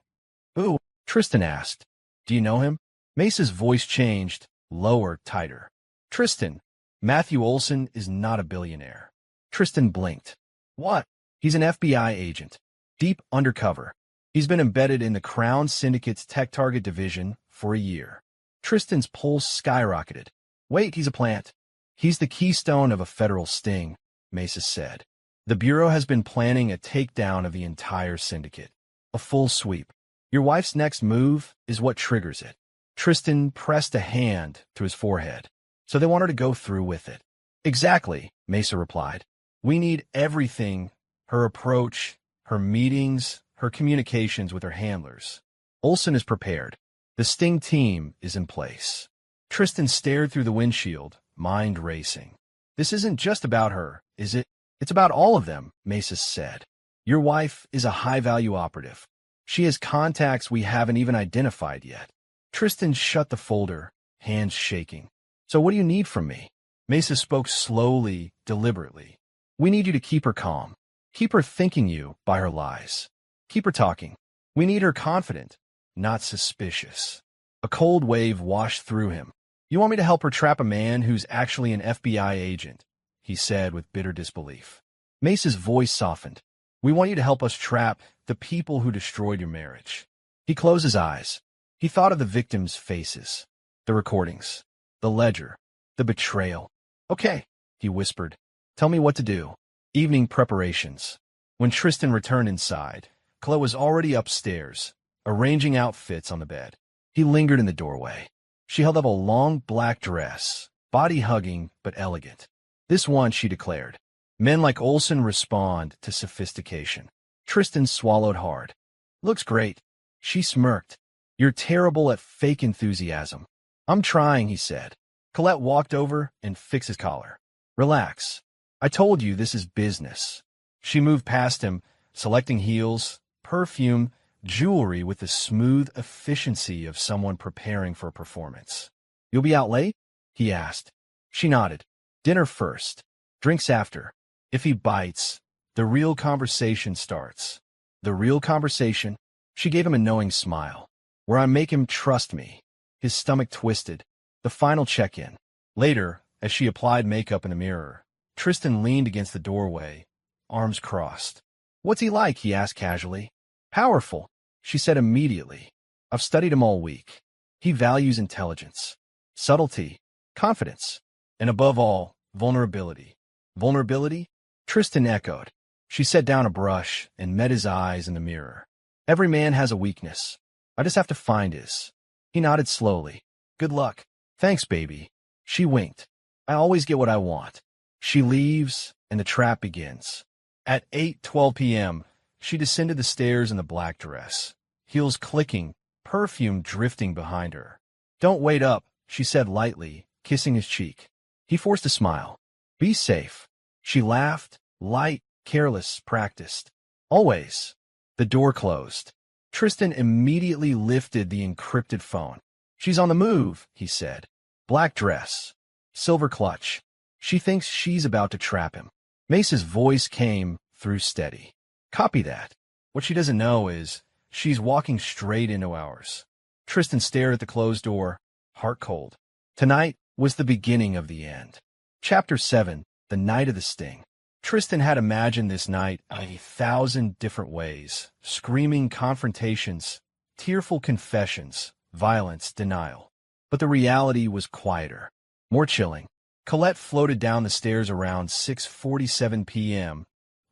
Who? Tristan asked. Do you know him? Mesa's voice changed, lower, tighter. Tristan, Matthew Olson is not a billionaire. Tristan blinked. What? He's an FBI agent. Deep undercover. He's been embedded in the Crown Syndicate's Tech Target division for a year. Tristan's pulse skyrocketed. Wait, he's a plant. He's the keystone of a federal sting, Mesa said. The Bureau has been planning a takedown of the entire syndicate. A full sweep. Your wife's next move is what triggers it. Tristan pressed a hand to his forehead. So they want her to go through with it. Exactly, Mesa replied. We need everything, her approach, her meetings, her communications with her handlers. Olsen is prepared. The Sting team is in place. Tristan stared through the windshield, mind racing. This isn't just about her, is it? It's about all of them, Mesa said. Your wife is a high-value operative. She has contacts we haven't even identified yet. Tristan shut the folder, hands shaking. So what do you need from me? Mesa spoke slowly, deliberately. We need you to keep her calm. Keep her thinking you by her lies. Keep her talking. We need her confident, not suspicious. A cold wave washed through him. You want me to help her trap a man who's actually an FBI agent, he said with bitter disbelief. Mesa's voice softened. We want you to help us trap the people who destroyed your marriage. He closed his eyes. He thought of the victims' faces, the recordings, the ledger, the betrayal. Okay, he whispered. Tell me what to do. Evening preparations. When Tristan returned inside, Chloe was already upstairs, arranging outfits on the bed. He lingered in the doorway. She held up a long black dress, body-hugging but elegant. This one, she declared. Men like Olsen respond to sophistication. Tristan swallowed hard. Looks great. She smirked. You're terrible at fake enthusiasm. I'm trying, he said. Colette walked over and fixed his collar. Relax. I told you this is business. She moved past him, selecting heels, perfume, jewelry with the smooth efficiency of someone preparing for a performance. You'll be out late? He asked. She nodded. Dinner first. Drinks after. If he bites, the real conversation starts. The real conversation? She gave him a knowing smile. Where I make him trust me. His stomach twisted. The final check-in. Later, as she applied makeup in the mirror, Tristan leaned against the doorway, arms crossed. What's he like? He asked casually. Powerful, she said immediately. I've studied him all week. He values intelligence, subtlety, confidence, and above all, vulnerability. Vulnerability? Tristan echoed. She set down a brush and met his eyes in the mirror. Every man has a weakness. I just have to find his. He nodded slowly. Good luck. Thanks, baby. She winked. I always get what I want. She leaves, and the trap begins. At 8:12 p.m., she descended the stairs in the black dress, heels clicking, perfume drifting behind her. Don't wait up, she said lightly, kissing his cheek. He forced a smile. Be safe. She laughed, light, careless, practiced. Always. The door closed. Tristan immediately lifted the encrypted phone. She's on the move, he said. Black dress. Silver clutch. She thinks she's about to trap him. Mesa's voice came through steady. Copy that. What she doesn't know is she's walking straight into ours. Tristan stared at the closed door, heart cold. Tonight was the beginning of the end. Chapter 7, The Night of the Sting. Tristan had imagined this night 1,000 different ways. Screaming confrontations, tearful confessions, violence, denial. But the reality was quieter, more chilling. Colette floated down the stairs around 6:47 p.m.,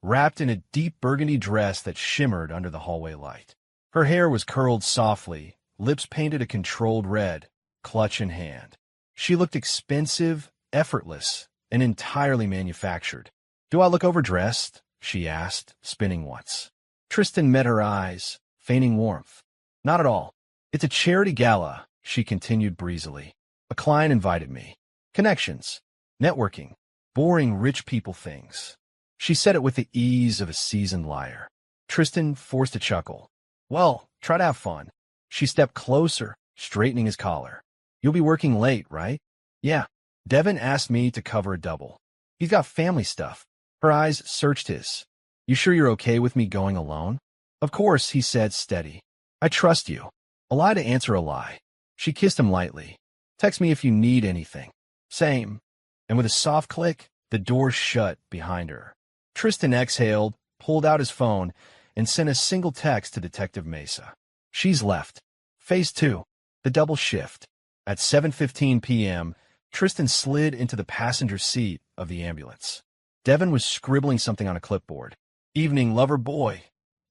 wrapped in a deep burgundy dress that shimmered under the hallway light. Her hair was curled softly, lips painted a controlled red, clutch in hand. She looked expensive, effortless, and entirely manufactured. Do I look overdressed? She asked, spinning once. Tristan met her eyes, feigning warmth. Not at all. It's a charity gala, she continued breezily. A client invited me. Connections. Networking. Boring rich people things. She said it with the ease of a seasoned liar. Tristan forced a chuckle. Well, try to have fun. She stepped closer, straightening his collar. You'll be working late, right? Yeah. Devin asked me to cover a double. He's got family stuff. Her eyes searched his. You sure you're okay with me going alone? Of course, he said, steady. I trust you. A lie to answer a lie. She kissed him lightly. Text me if you need anything. Same. And with a soft click, the door shut behind her. Tristan exhaled, pulled out his phone, and sent a single text to Detective Mesa. She's left. Phase 2. The double shift. At 7:15 p.m., Tristan slid into the passenger seat of the ambulance. Devin was scribbling something on a clipboard. Evening, lover boy,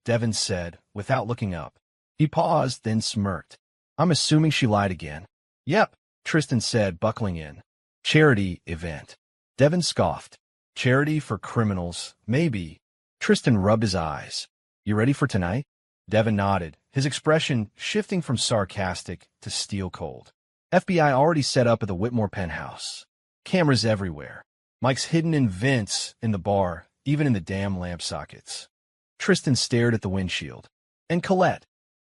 Devin said, without looking up. He paused, then smirked. I'm assuming she lied again. Yep, Tristan said, buckling in. Charity event. Devin scoffed. Charity for criminals, maybe. Tristan rubbed his eyes. You ready for tonight? Devin nodded, his expression shifting from sarcastic to steel cold. FBI already set up at the Whitmore penthouse. Cameras everywhere. Mics hidden in vents in the bar, even in the damn lamp sockets. Tristan stared at the windshield. And Colette.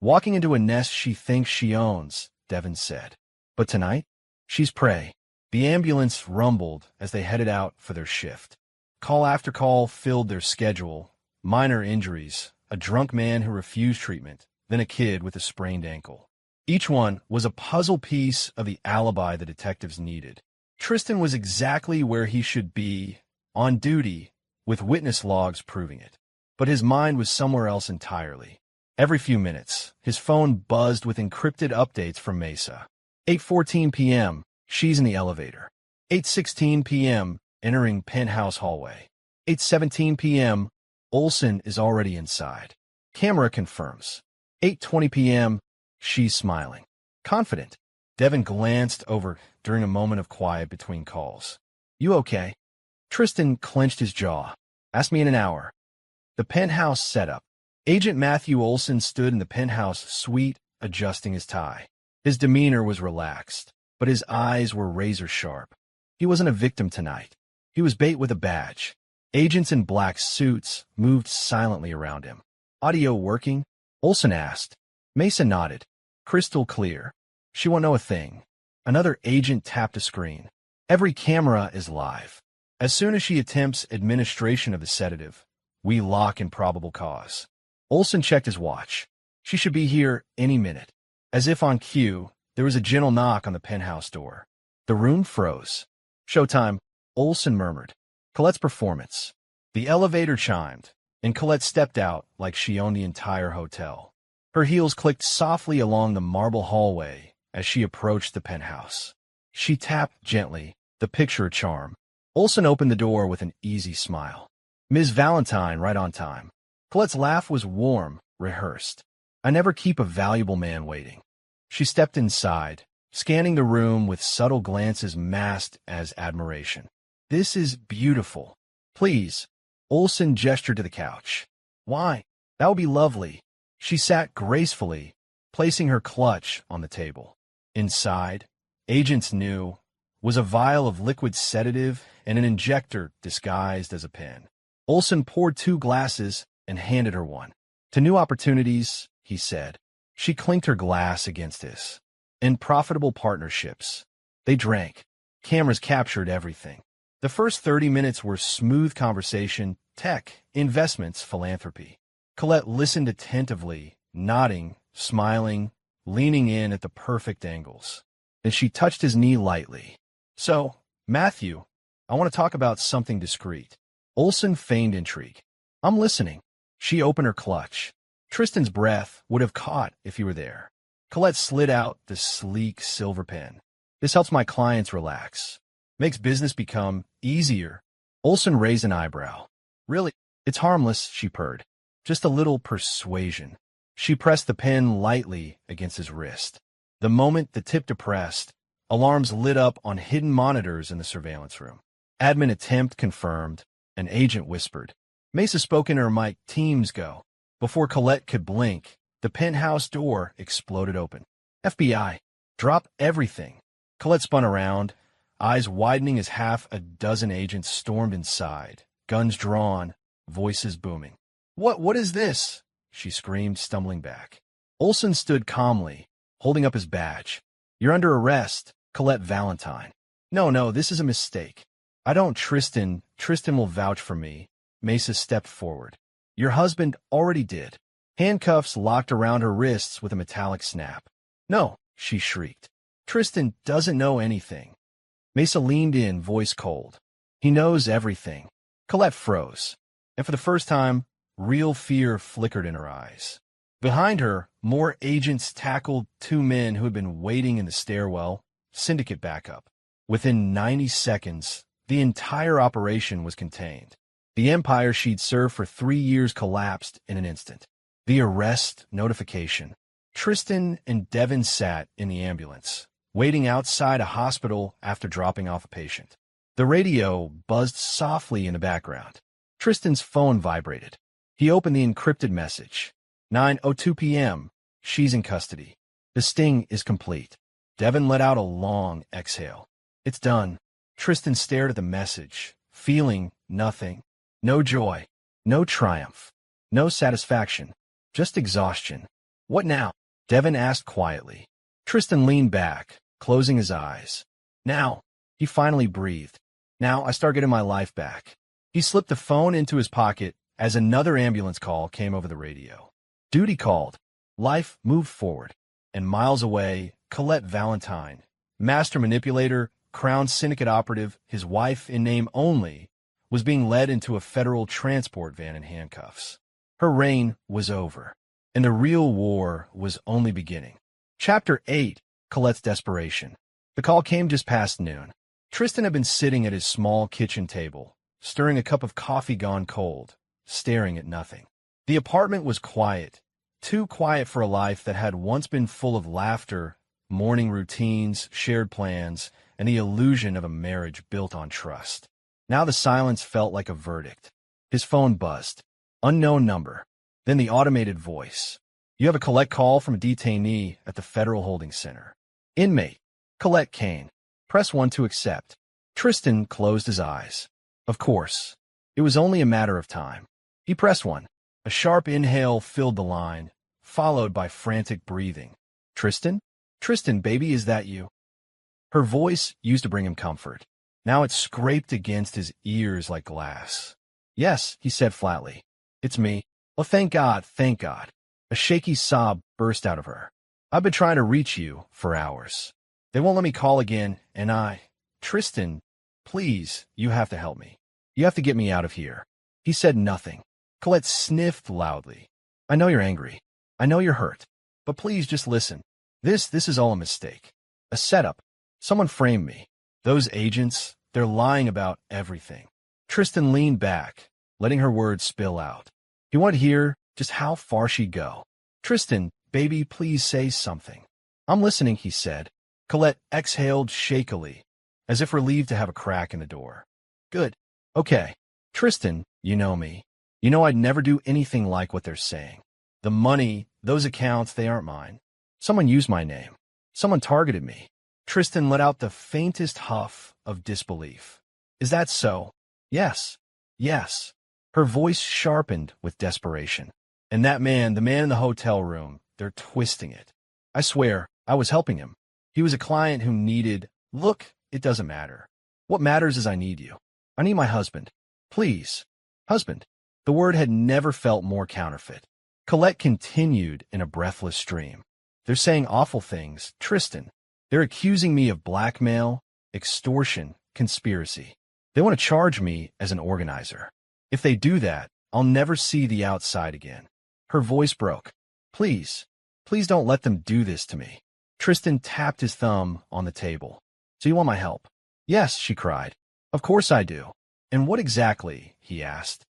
Walking into a nest she thinks she owns, Devin said. But tonight, she's prey. The ambulance rumbled as they headed out for their shift. Call after call filled their schedule. Minor injuries, a drunk man who refused treatment, then a kid with a sprained ankle. Each one was a puzzle piece of the alibi the detectives needed. Tristan was exactly where he should be, on duty, with witness logs proving it. But his mind was somewhere else entirely. Every few minutes, his phone buzzed with encrypted updates from Mesa. 8:14 p.m., she's in the elevator. 8:16 p.m., entering penthouse hallway. 8:17 p.m., Olson is already inside. Camera confirms. 8:20 p.m., she's smiling. Confident. Devin glanced over during a moment of quiet between calls. You okay? Tristan clenched his jaw. Ask me in an hour. The penthouse setup. Agent Matthew Olson stood in the penthouse suite, adjusting his tie. His demeanor was relaxed, but his eyes were razor-sharp. He wasn't a victim tonight. He was bait with a badge. Agents in black suits moved silently around him. Audio working? Olson asked. Mesa nodded. Crystal clear. She won't know a thing. Another agent tapped a screen. Every camera is live. As soon as she attempts administration of the sedative, we lock in probable cause. Olson checked his watch. She should be here any minute. As if on cue, there was a gentle knock on the penthouse door. The room froze. Showtime, Olson murmured. Colette's performance. The elevator chimed, and Colette stepped out like she owned the entire hotel. Her heels clicked softly along the marble hallway as she approached the penthouse. She tapped gently, the picture a charm. Olson opened the door with an easy smile. Ms. Valentine, right on time. Colette's laugh was warm, rehearsed. I never keep a valuable man waiting. She stepped inside, scanning the room with subtle glances masked as admiration. This is beautiful. Please. Olson gestured to the couch. Why? That would be lovely. She sat gracefully, placing her clutch on the table. Inside, agents knew, was a vial of liquid sedative and an injector disguised as a pen. Olson poured 2 glasses and handed her one. To new opportunities, he said. She clinked her glass against his. And profitable partnerships. They drank. Cameras captured everything. The first 30 minutes were smooth conversation, tech, investments, philanthropy. Colette listened attentively, nodding, smiling, leaning in at the perfect angles. Then she touched his knee lightly. So, Matthew, I want to talk about something discreet. Olson feigned intrigue. I'm listening. She opened her clutch. Tristan's breath would have caught if he were there. Colette slid out the sleek silver pen. This helps my clients relax. Makes business become easier. Olson raised an eyebrow. Really? It's harmless, she purred. Just a little persuasion. She pressed the pen lightly against his wrist. The moment the tip depressed, alarms lit up on hidden monitors in the surveillance room. Admin attempt confirmed. An agent whispered. Mesa spoke into her mic, teams go. Before Colette could blink, the penthouse door exploded open. FBI, drop everything. Colette spun around, eyes widening as half a dozen agents stormed inside, guns drawn, voices booming. What is this? She screamed, stumbling back. Olson stood calmly, holding up his badge. You're under arrest, Colette Valentine. No, this is a mistake. I don't Tristan will vouch for me. Mesa stepped forward. Your husband already did. Handcuffs locked around her wrists with a metallic snap. No, she shrieked. Tristan doesn't know anything. Mesa leaned in, voice cold. He knows everything. Colette froze, and for the first time, real fear flickered in her eyes. Behind her, more agents tackled 2 men who had been waiting in the stairwell, syndicate backup. Within 90 seconds, the entire operation was contained. The empire she'd served for 3 years collapsed in an instant. The arrest notification. Tristan and Devin sat in the ambulance, waiting outside a hospital after dropping off a patient. The radio buzzed softly in the background. Tristan's phone vibrated. He opened the encrypted message. 9:02 p.m. She's in custody. The sting is complete. Devin let out a long exhale. It's done. Tristan stared at the message, feeling nothing. No joy. No triumph. No satisfaction. Just exhaustion. What now? Devin asked quietly. Tristan leaned back, closing his eyes. Now, he finally breathed. Now I start getting my life back. He slipped the phone into his pocket as another ambulance call came over the radio. Duty called. Life moved forward. And miles away, Colette Valentine, master manipulator, Crown Syndicate operative, his wife in name only, was being led into a federal transport van in handcuffs. Her reign was over, and the real war was only beginning. Chapter 8, Colette's Desperation. The call came just past noon. Tristan had been sitting at his small kitchen table, stirring a cup of coffee gone cold, staring at nothing. The apartment was quiet, too quiet for a life that had once been full of laughter, morning routines, shared plans, and the illusion of a marriage built on trust. Now the silence felt like a verdict. His phone buzzed. Unknown number. Then the automated voice. You have a collect call from a detainee at the Federal Holding Center. Inmate. Colette Kane. Press 1 to accept. Tristan closed his eyes. Of course. It was only a matter of time. He pressed 1. A sharp inhale filled the line, followed by frantic breathing. Tristan? Tristan, baby, is that you? Her voice used to bring him comfort. Now it scraped against his ears like glass. Yes, he said flatly. It's me. Oh, thank God, thank God. A shaky sob burst out of her. I've been trying to reach you for hours. They won't let me call again, and Tristan, please, you have to help me. You have to get me out of here. He said nothing. Colette sniffed loudly. I know you're angry. I know you're hurt. But please just listen. This is all a mistake. A setup. Someone framed me. Those agents, they're lying about everything. Tristan leaned back, letting her words spill out. He wanted to hear just how far she'd go. Tristan, baby, please say something. I'm listening, he said. Colette exhaled shakily, as if relieved to have a crack in the door. Good. Okay. Tristan, you know me. You know I'd never do anything like what they're saying. The money, those accounts, they aren't mine. Someone used my name. Someone targeted me. Tristan let out the faintest huff of disbelief. Is that so? Yes. Yes. Her voice sharpened with desperation. And that man, the man in the hotel room, they're twisting it. I swear, I was helping him. He was a client who needed... Look, it doesn't matter. What matters is I need you. I need my husband. Please. Husband. The word had never felt more counterfeit. Colette continued in a breathless stream. They're saying awful things, Tristan. They're accusing me of blackmail, extortion, conspiracy. They want to charge me as an organizer. If they do that, I'll never see the outside again. Her voice broke. Please, please don't let them do this to me. Tristan tapped his thumb on the table. So you want my help? Yes, she cried. Of course I do. And what exactly? He asked.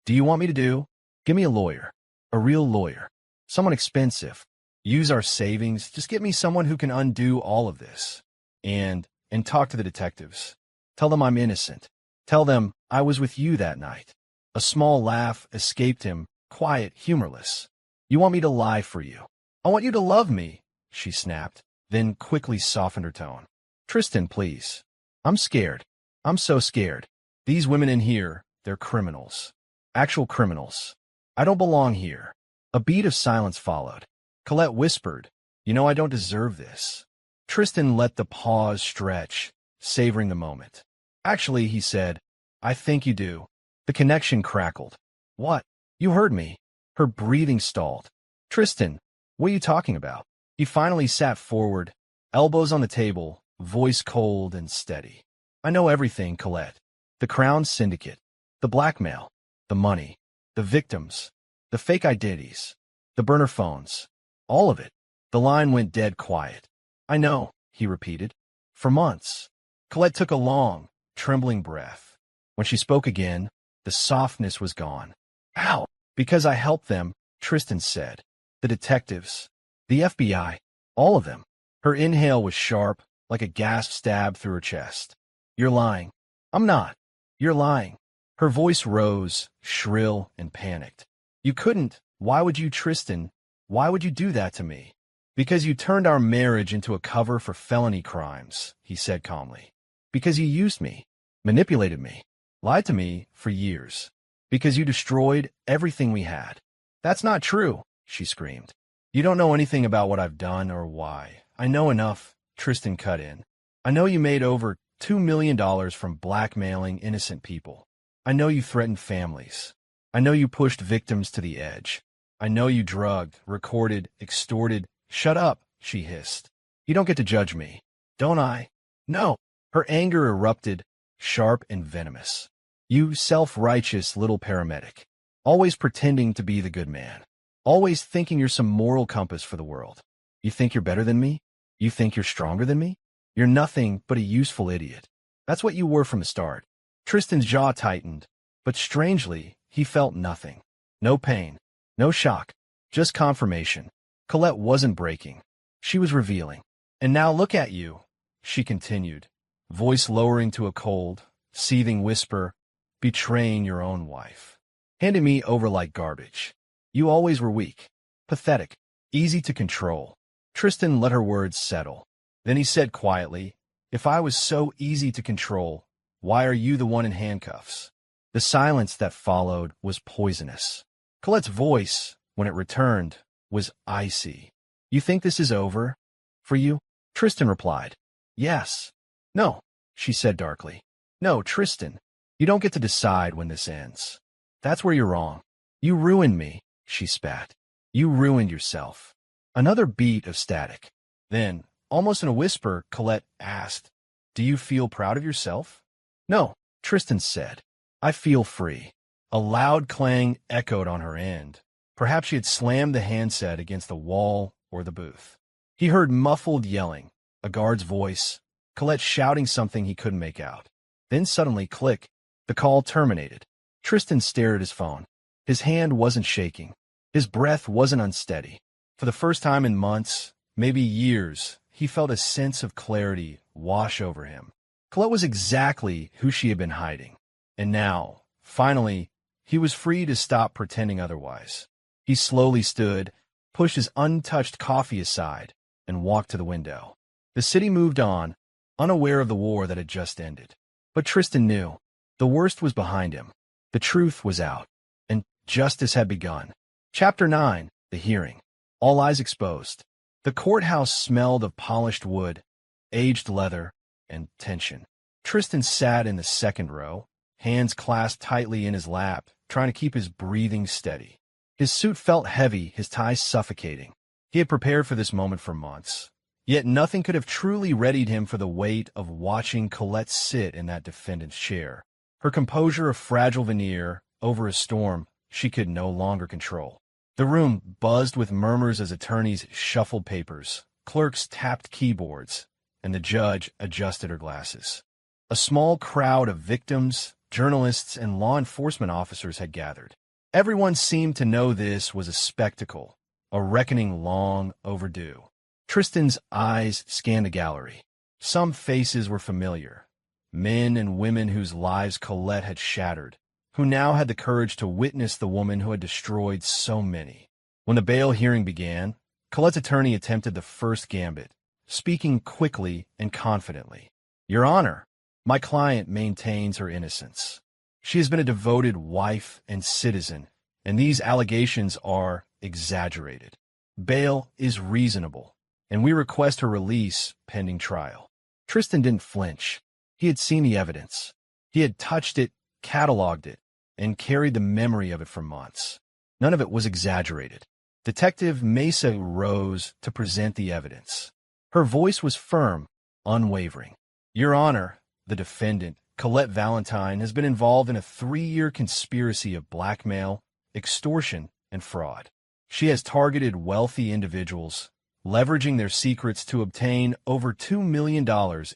Do you want me to do? Give me a lawyer. A real lawyer. Someone expensive. Use our savings. Just get me someone who can undo all of this. And talk to the detectives. Tell them I'm innocent. Tell them I was with you that night. A small laugh escaped him, quiet, humorless. You want me to lie for you. I want you to love me, she snapped, then quickly softened her tone. Tristan, please. I'm scared. I'm so scared. These women in here, they're criminals. Actual criminals. I don't belong here. A beat of silence followed. Colette whispered, You know I don't deserve this. Tristan let the pause stretch, savoring the moment. Actually, he said, I think you do. The connection crackled. What? You heard me. Her breathing stalled. Tristan, what are you talking about? He finally sat forward, elbows on the table, voice cold and steady. I know everything, Colette. The Crown Syndicate. The blackmail. The money. The victims. The fake identities. The burner phones. All of it. The line went dead quiet. I know, he repeated. For months. Colette took a long, trembling breath. When she spoke again, the softness was gone. How? Because I helped them, Tristan said. The detectives. The FBI. All of them. Her inhale was sharp, like a gasp stabbed through her chest. You're lying. I'm not. You're lying. Her voice rose, shrill and panicked. You couldn't. Why would you, Tristan? Why would you do that to me? Because you turned our marriage into a cover for felony crimes, he said calmly. Because you used me, manipulated me, lied to me for years. Because you destroyed everything we had. That's not true, she screamed. You don't know anything about what I've done or why. I know enough, Tristan cut in. I know you made over $2 million from blackmailing innocent people. I know you threatened families. I know you pushed victims to the edge. I know you drugged, recorded, extorted. Shut up, she hissed. You don't get to judge me. Don't I? No. Her anger erupted, sharp and venomous. You self-righteous little paramedic. Always pretending to be the good man. Always thinking you're some moral compass for the world. You think you're better than me? You think you're stronger than me? You're nothing but a useful idiot. That's what you were from the start. Tristan's jaw tightened, but strangely, he felt nothing. No pain, no shock, just confirmation. Colette wasn't breaking. She was revealing. And now look at you, she continued, voice lowering to a cold, seething whisper, betraying your own wife. Handing me over like garbage. You always were weak, pathetic, easy to control. Tristan let her words settle. Then he said quietly, if I was so easy to control, why are you the one in handcuffs? The silence that followed was poisonous. Colette's voice, when it returned, was icy. You think this is over? For you? Tristan replied. Yes. No, she said darkly. No, Tristan, you don't get to decide when this ends. That's where you're wrong. You ruined me, she spat. You ruined yourself. Another beat of static. Then, almost in a whisper, Colette asked, do you feel proud of yourself? No, Tristan said. I feel free. A loud clang echoed on her end. Perhaps she had slammed the handset against the wall or the booth. He heard muffled yelling, a guard's voice, Colette shouting something he couldn't make out. Then suddenly, click, the call terminated. Tristan stared at his phone. His hand wasn't shaking. His breath wasn't unsteady. For the first time in months, maybe years, he felt a sense of clarity wash over him. Colette was exactly who she had been hiding. And now, finally, he was free to stop pretending otherwise. He slowly stood, pushed his untouched coffee aside, and walked to the window. The city moved on, unaware of the war that had just ended. But Tristan knew. The worst was behind him. The truth was out, and justice had begun. Chapter 9, the hearing. All eyes exposed. The courthouse smelled of polished wood, aged leather, and tension. Tristan sat in the second row, hands clasped tightly in his lap, trying to keep his breathing steady. His suit felt heavy, his tie suffocating. He had prepared for this moment for months. Yet nothing could have truly readied him for the weight of watching Colette sit in that defendant's chair. Her composure a fragile veneer over a storm she could no longer control. The room buzzed with murmurs as attorneys shuffled papers, clerks tapped keyboards, and the judge adjusted her glasses. A small crowd of victims, journalists, and law enforcement officers had gathered. Everyone seemed to know this was a spectacle, a reckoning long overdue. Tristan's eyes scanned the gallery. Some faces were familiar. Men and women whose lives Colette had shattered, who now had the courage to witness the woman who had destroyed so many. When the bail hearing began, Colette's attorney attempted the first gambit, speaking quickly and confidently. Your Honor, my client maintains her innocence. She has been a devoted wife and citizen, and these allegations are exaggerated. Bail is reasonable, and we request her release pending trial. Tristan didn't flinch. He had seen the evidence. He had touched it, cataloged it, and carried the memory of it for months. None of it was exaggerated. Detective Mesa rose to present the evidence. Her voice was firm, unwavering. Your Honor, the defendant, Colette Valentine, has been involved in a 3-year conspiracy of blackmail, extortion, and fraud. She has targeted wealthy individuals, leveraging their secrets to obtain over $2 million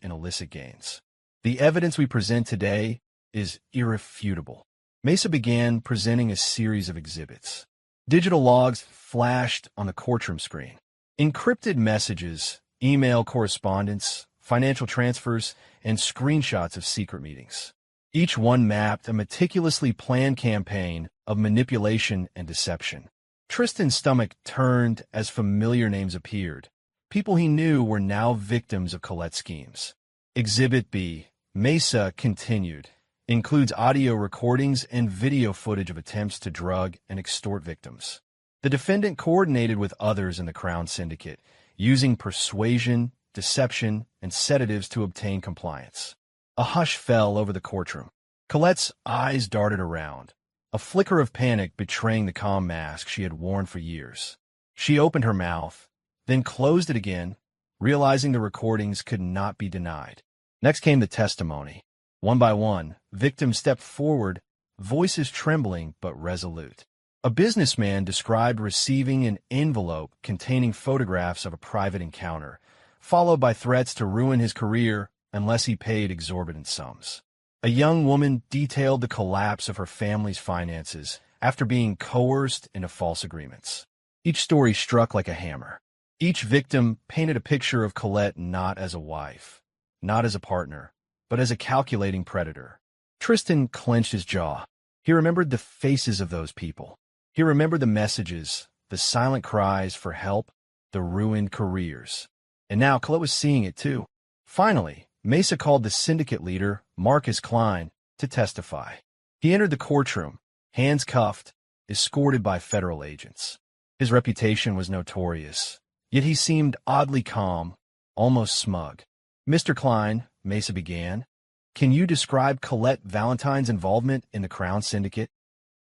in illicit gains. The evidence we present today is irrefutable. Mesa began presenting a series of exhibits. Digital logs flashed on the courtroom screen. Encrypted messages, email correspondence, financial transfers, and screenshots of secret meetings. Each one mapped a meticulously planned campaign of manipulation and deception. Tristan's stomach turned as familiar names appeared. People he knew were now victims of Colette's schemes. Exhibit B, Mesa continued, includes audio recordings and video footage of attempts to drug and extort victims. The defendant coordinated with others in the Crown Syndicate, using persuasion, deception, and sedatives to obtain compliance. A hush fell over the courtroom. Colette's eyes darted around, a flicker of panic betraying the calm mask she had worn for years. She opened her mouth, then closed it again, realizing the recordings could not be denied. Next came the testimony. One by one, victims stepped forward, voices trembling but resolute. A businessman described receiving an envelope containing photographs of a private encounter, followed by threats to ruin his career unless he paid exorbitant sums. A young woman detailed the collapse of her family's finances after being coerced into false agreements. Each story struck like a hammer. Each victim painted a picture of Colette not as a wife, not as a partner, but as a calculating predator. Tristan clenched his jaw. He remembered the faces of those people. He remembered the messages, the silent cries for help, the ruined careers. And now Colette was seeing it too. Finally, Mesa called the syndicate leader, Marcus Klein, to testify. He entered the courtroom, hands cuffed, escorted by federal agents. His reputation was notorious, yet he seemed oddly calm, almost smug. Mr. Klein, Mesa began, can you describe Colette Valentine's involvement in the Crown Syndicate?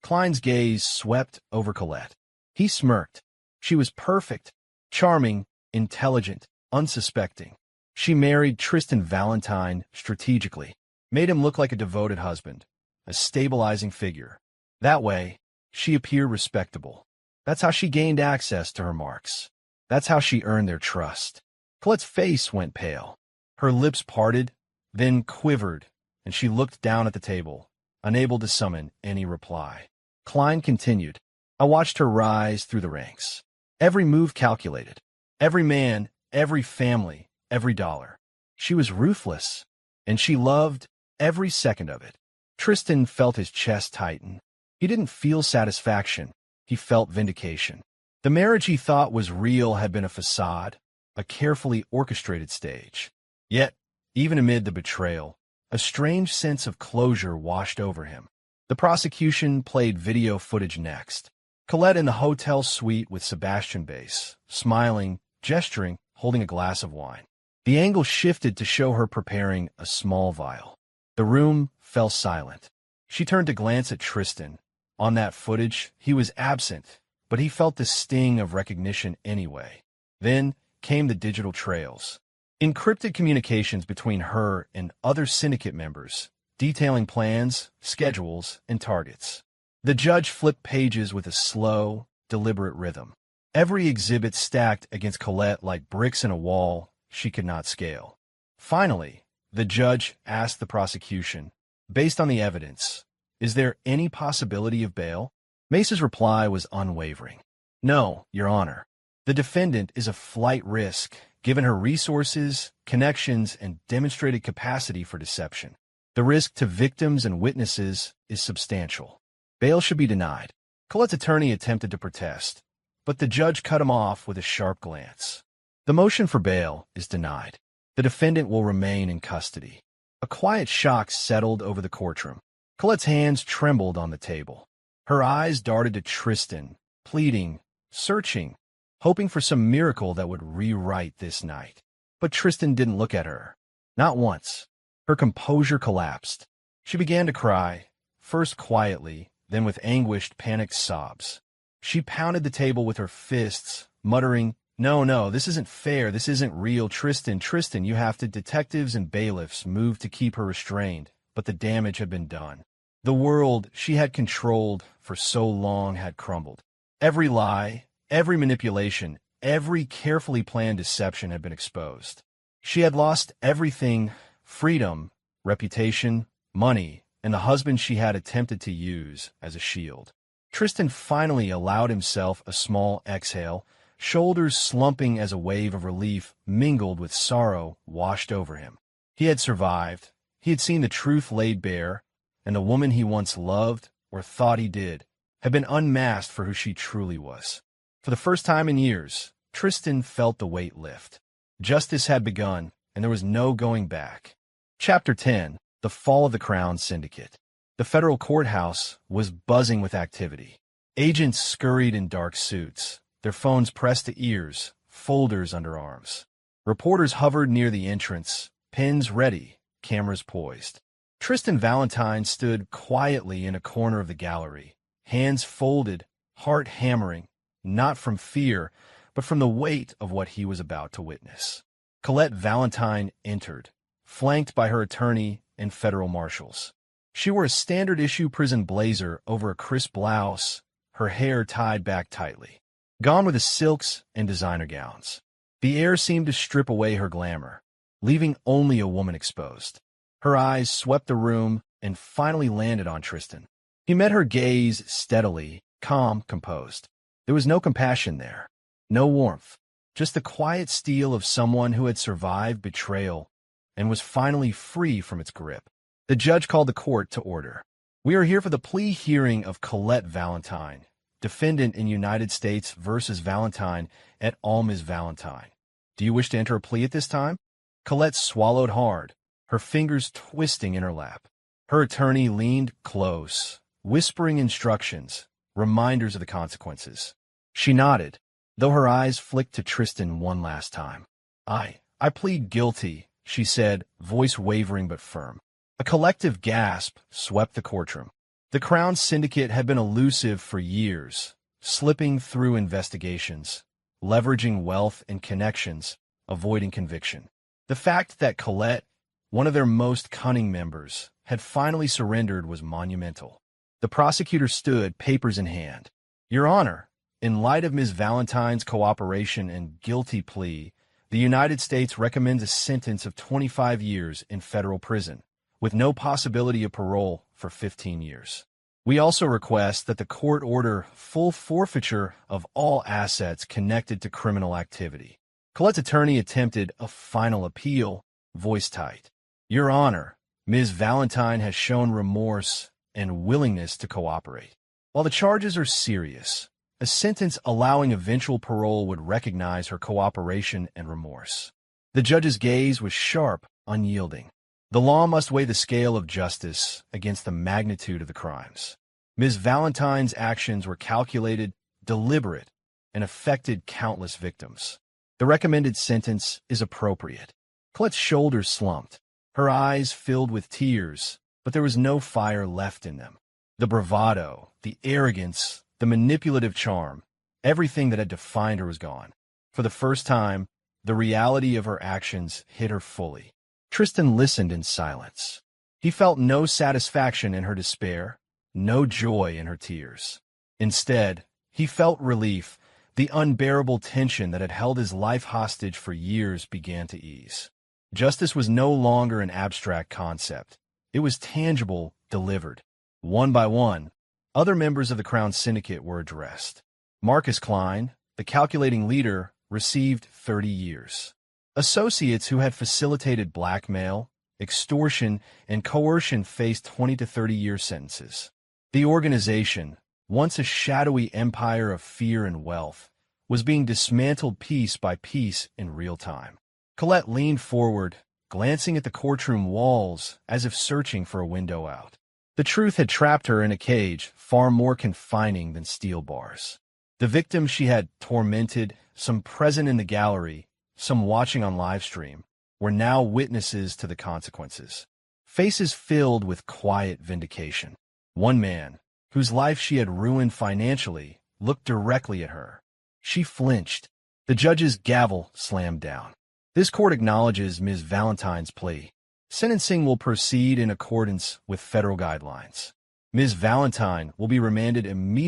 Klein's gaze swept over Colette. He smirked. She was perfect, charming, intelligent, unsuspecting. She married Tristan Valentine strategically, made him look like a devoted husband, a stabilizing figure. That way, she appeared respectable. That's how she gained access to her marks. That's how she earned their trust. Colette's face went pale. Her lips parted, then quivered, and she looked down at the table, unable to summon any reply. Klein continued. I watched her rise through the ranks. Every move calculated. Every man, every family, every dollar. She was ruthless, and she loved every second of it. Tristan felt his chest tighten. He didn't feel satisfaction. He felt vindication. The marriage he thought was real had been a facade, a carefully orchestrated stage. Yet, even amid the betrayal, a strange sense of closure washed over him. The prosecution played video footage next. Colette in the hotel suite with Sebastian Bass, smiling, gesturing, holding a glass of wine. The angle shifted to show her preparing a small vial. The room fell silent. She turned to glance at Tristan. On that footage, he was absent, but he felt the sting of recognition anyway. Then came the digital trails. Encrypted communications between her and other syndicate members, detailing plans, schedules, and targets. The judge flipped pages with a slow, deliberate rhythm. Every exhibit stacked against Colette like bricks in a wall she could not scale. Finally, the judge asked the prosecution, based on the evidence, is there any possibility of bail? Mesa's reply was unwavering. No, Your Honor. The defendant is a flight risk, given her resources, connections, and demonstrated capacity for deception. The risk to victims and witnesses is substantial. Bail should be denied. Colette's attorney attempted to protest, but the judge cut him off with a sharp glance. The motion for bail is denied. The defendant will remain in custody. A quiet shock settled over the courtroom. Colette's hands trembled on the table. Her eyes darted to Tristan, pleading, searching, hoping for some miracle that would rewrite this night. But Tristan didn't look at her. Not once. Her composure collapsed. She began to cry, first quietly, then with anguished, panicked sobs. She pounded the table with her fists, muttering, No, this isn't fair, this isn't real. Tristan, you have to. Detectives and bailiffs moved to keep her restrained, but the damage had been done. The world she had controlled for so long had crumbled. Every lie, every manipulation, every carefully planned deception had been exposed. She had lost everything: freedom, reputation, money, and the husband she had attempted to use as a shield. Tristan finally allowed himself a small exhale, shoulders slumping as a wave of relief mingled with sorrow washed over him. He had survived. He had seen the truth laid bare, and the woman he once loved, or thought he did, had been unmasked for who she truly was. For the first time in years, Tristan felt the weight lift. Justice had begun, and there was no going back. Chapter 10. The Fall of the Crown Syndicate. The federal courthouse was buzzing with activity. Agents scurried in dark suits, their phones pressed to ears, folders under arms. Reporters hovered near the entrance, pens ready, cameras poised. Tristan Valentine stood quietly in a corner of the gallery, hands folded, heart hammering, not from fear, but from the weight of what he was about to witness. Colette Valentine entered, flanked by her attorney and federal marshals. She wore a standard-issue prison blazer over a crisp blouse, her hair tied back tightly. Gone were the silks and designer gowns. The air seemed to strip away her glamour, leaving only a woman exposed. Her eyes swept the room and finally landed on Tristan. He met her gaze steadily, calm, composed. There was no compassion there, no warmth, just the quiet steel of someone who had survived betrayal and was finally free from its grip. The judge called the court to order. We are here for the plea hearing of Colette Valentine, defendant in United States versus Valentine et al. Ms. Valentine. Do you wish to enter a plea at this time? Colette swallowed hard, her fingers twisting in her lap. Her attorney leaned close, whispering instructions, reminders of the consequences. She nodded, though her eyes flicked to Tristan one last time. I plead guilty, she said, voice wavering but firm. A collective gasp swept the courtroom. The Crown Syndicate had been elusive for years, slipping through investigations, leveraging wealth and connections, avoiding conviction. The fact that Colette, one of their most cunning members, had finally surrendered was monumental. The prosecutor stood, papers in hand. Your Honor, in light of Ms. Valentine's cooperation and guilty plea, the United States recommends a sentence of 25 years in federal prison, with no possibility of parole for 15 years. We also request that the court order full forfeiture of all assets connected to criminal activity. Colette's attorney attempted a final appeal, voice tight. Your Honor, Ms. Valentine has shown remorse and willingness to cooperate. While the charges are serious, a sentence allowing eventual parole would recognize her cooperation and remorse. The judge's gaze was sharp, unyielding. The law must weigh the scale of justice against the magnitude of the crimes. Ms. Valentine's actions were calculated, deliberate, and affected countless victims. The recommended sentence is appropriate. Colette's shoulders slumped, her eyes filled with tears, but there was no fire left in them. The bravado, the arrogance, the manipulative charm, everything that had defined her was gone. For the first time, the reality of her actions hit her fully. Tristan listened in silence. He felt no satisfaction in her despair, no joy in her tears. Instead, he felt relief. The unbearable tension that had held his life hostage for years began to ease. Justice was no longer an abstract concept. It was tangible, delivered. One by one, other members of the Crown Syndicate were addressed. Marcus Klein, the calculating leader, received 30 years. Associates who had facilitated blackmail, extortion, and coercion faced 20 to 30-year sentences. The organization, once a shadowy empire of fear and wealth, was being dismantled piece by piece in real time. Colette leaned forward, glancing at the courtroom walls as if searching for a window out. The truth had trapped her in a cage far more confining than steel bars. The victims she had tormented, some present in the gallery, some watching on live stream, were now witnesses to the consequences. Faces filled with quiet vindication. One man, whose life she had ruined financially, looked directly at her. She flinched. The judge's gavel slammed down. This court acknowledges Ms. Valentine's plea. Sentencing will proceed in accordance with federal guidelines. Ms. Valentine will be remanded immediately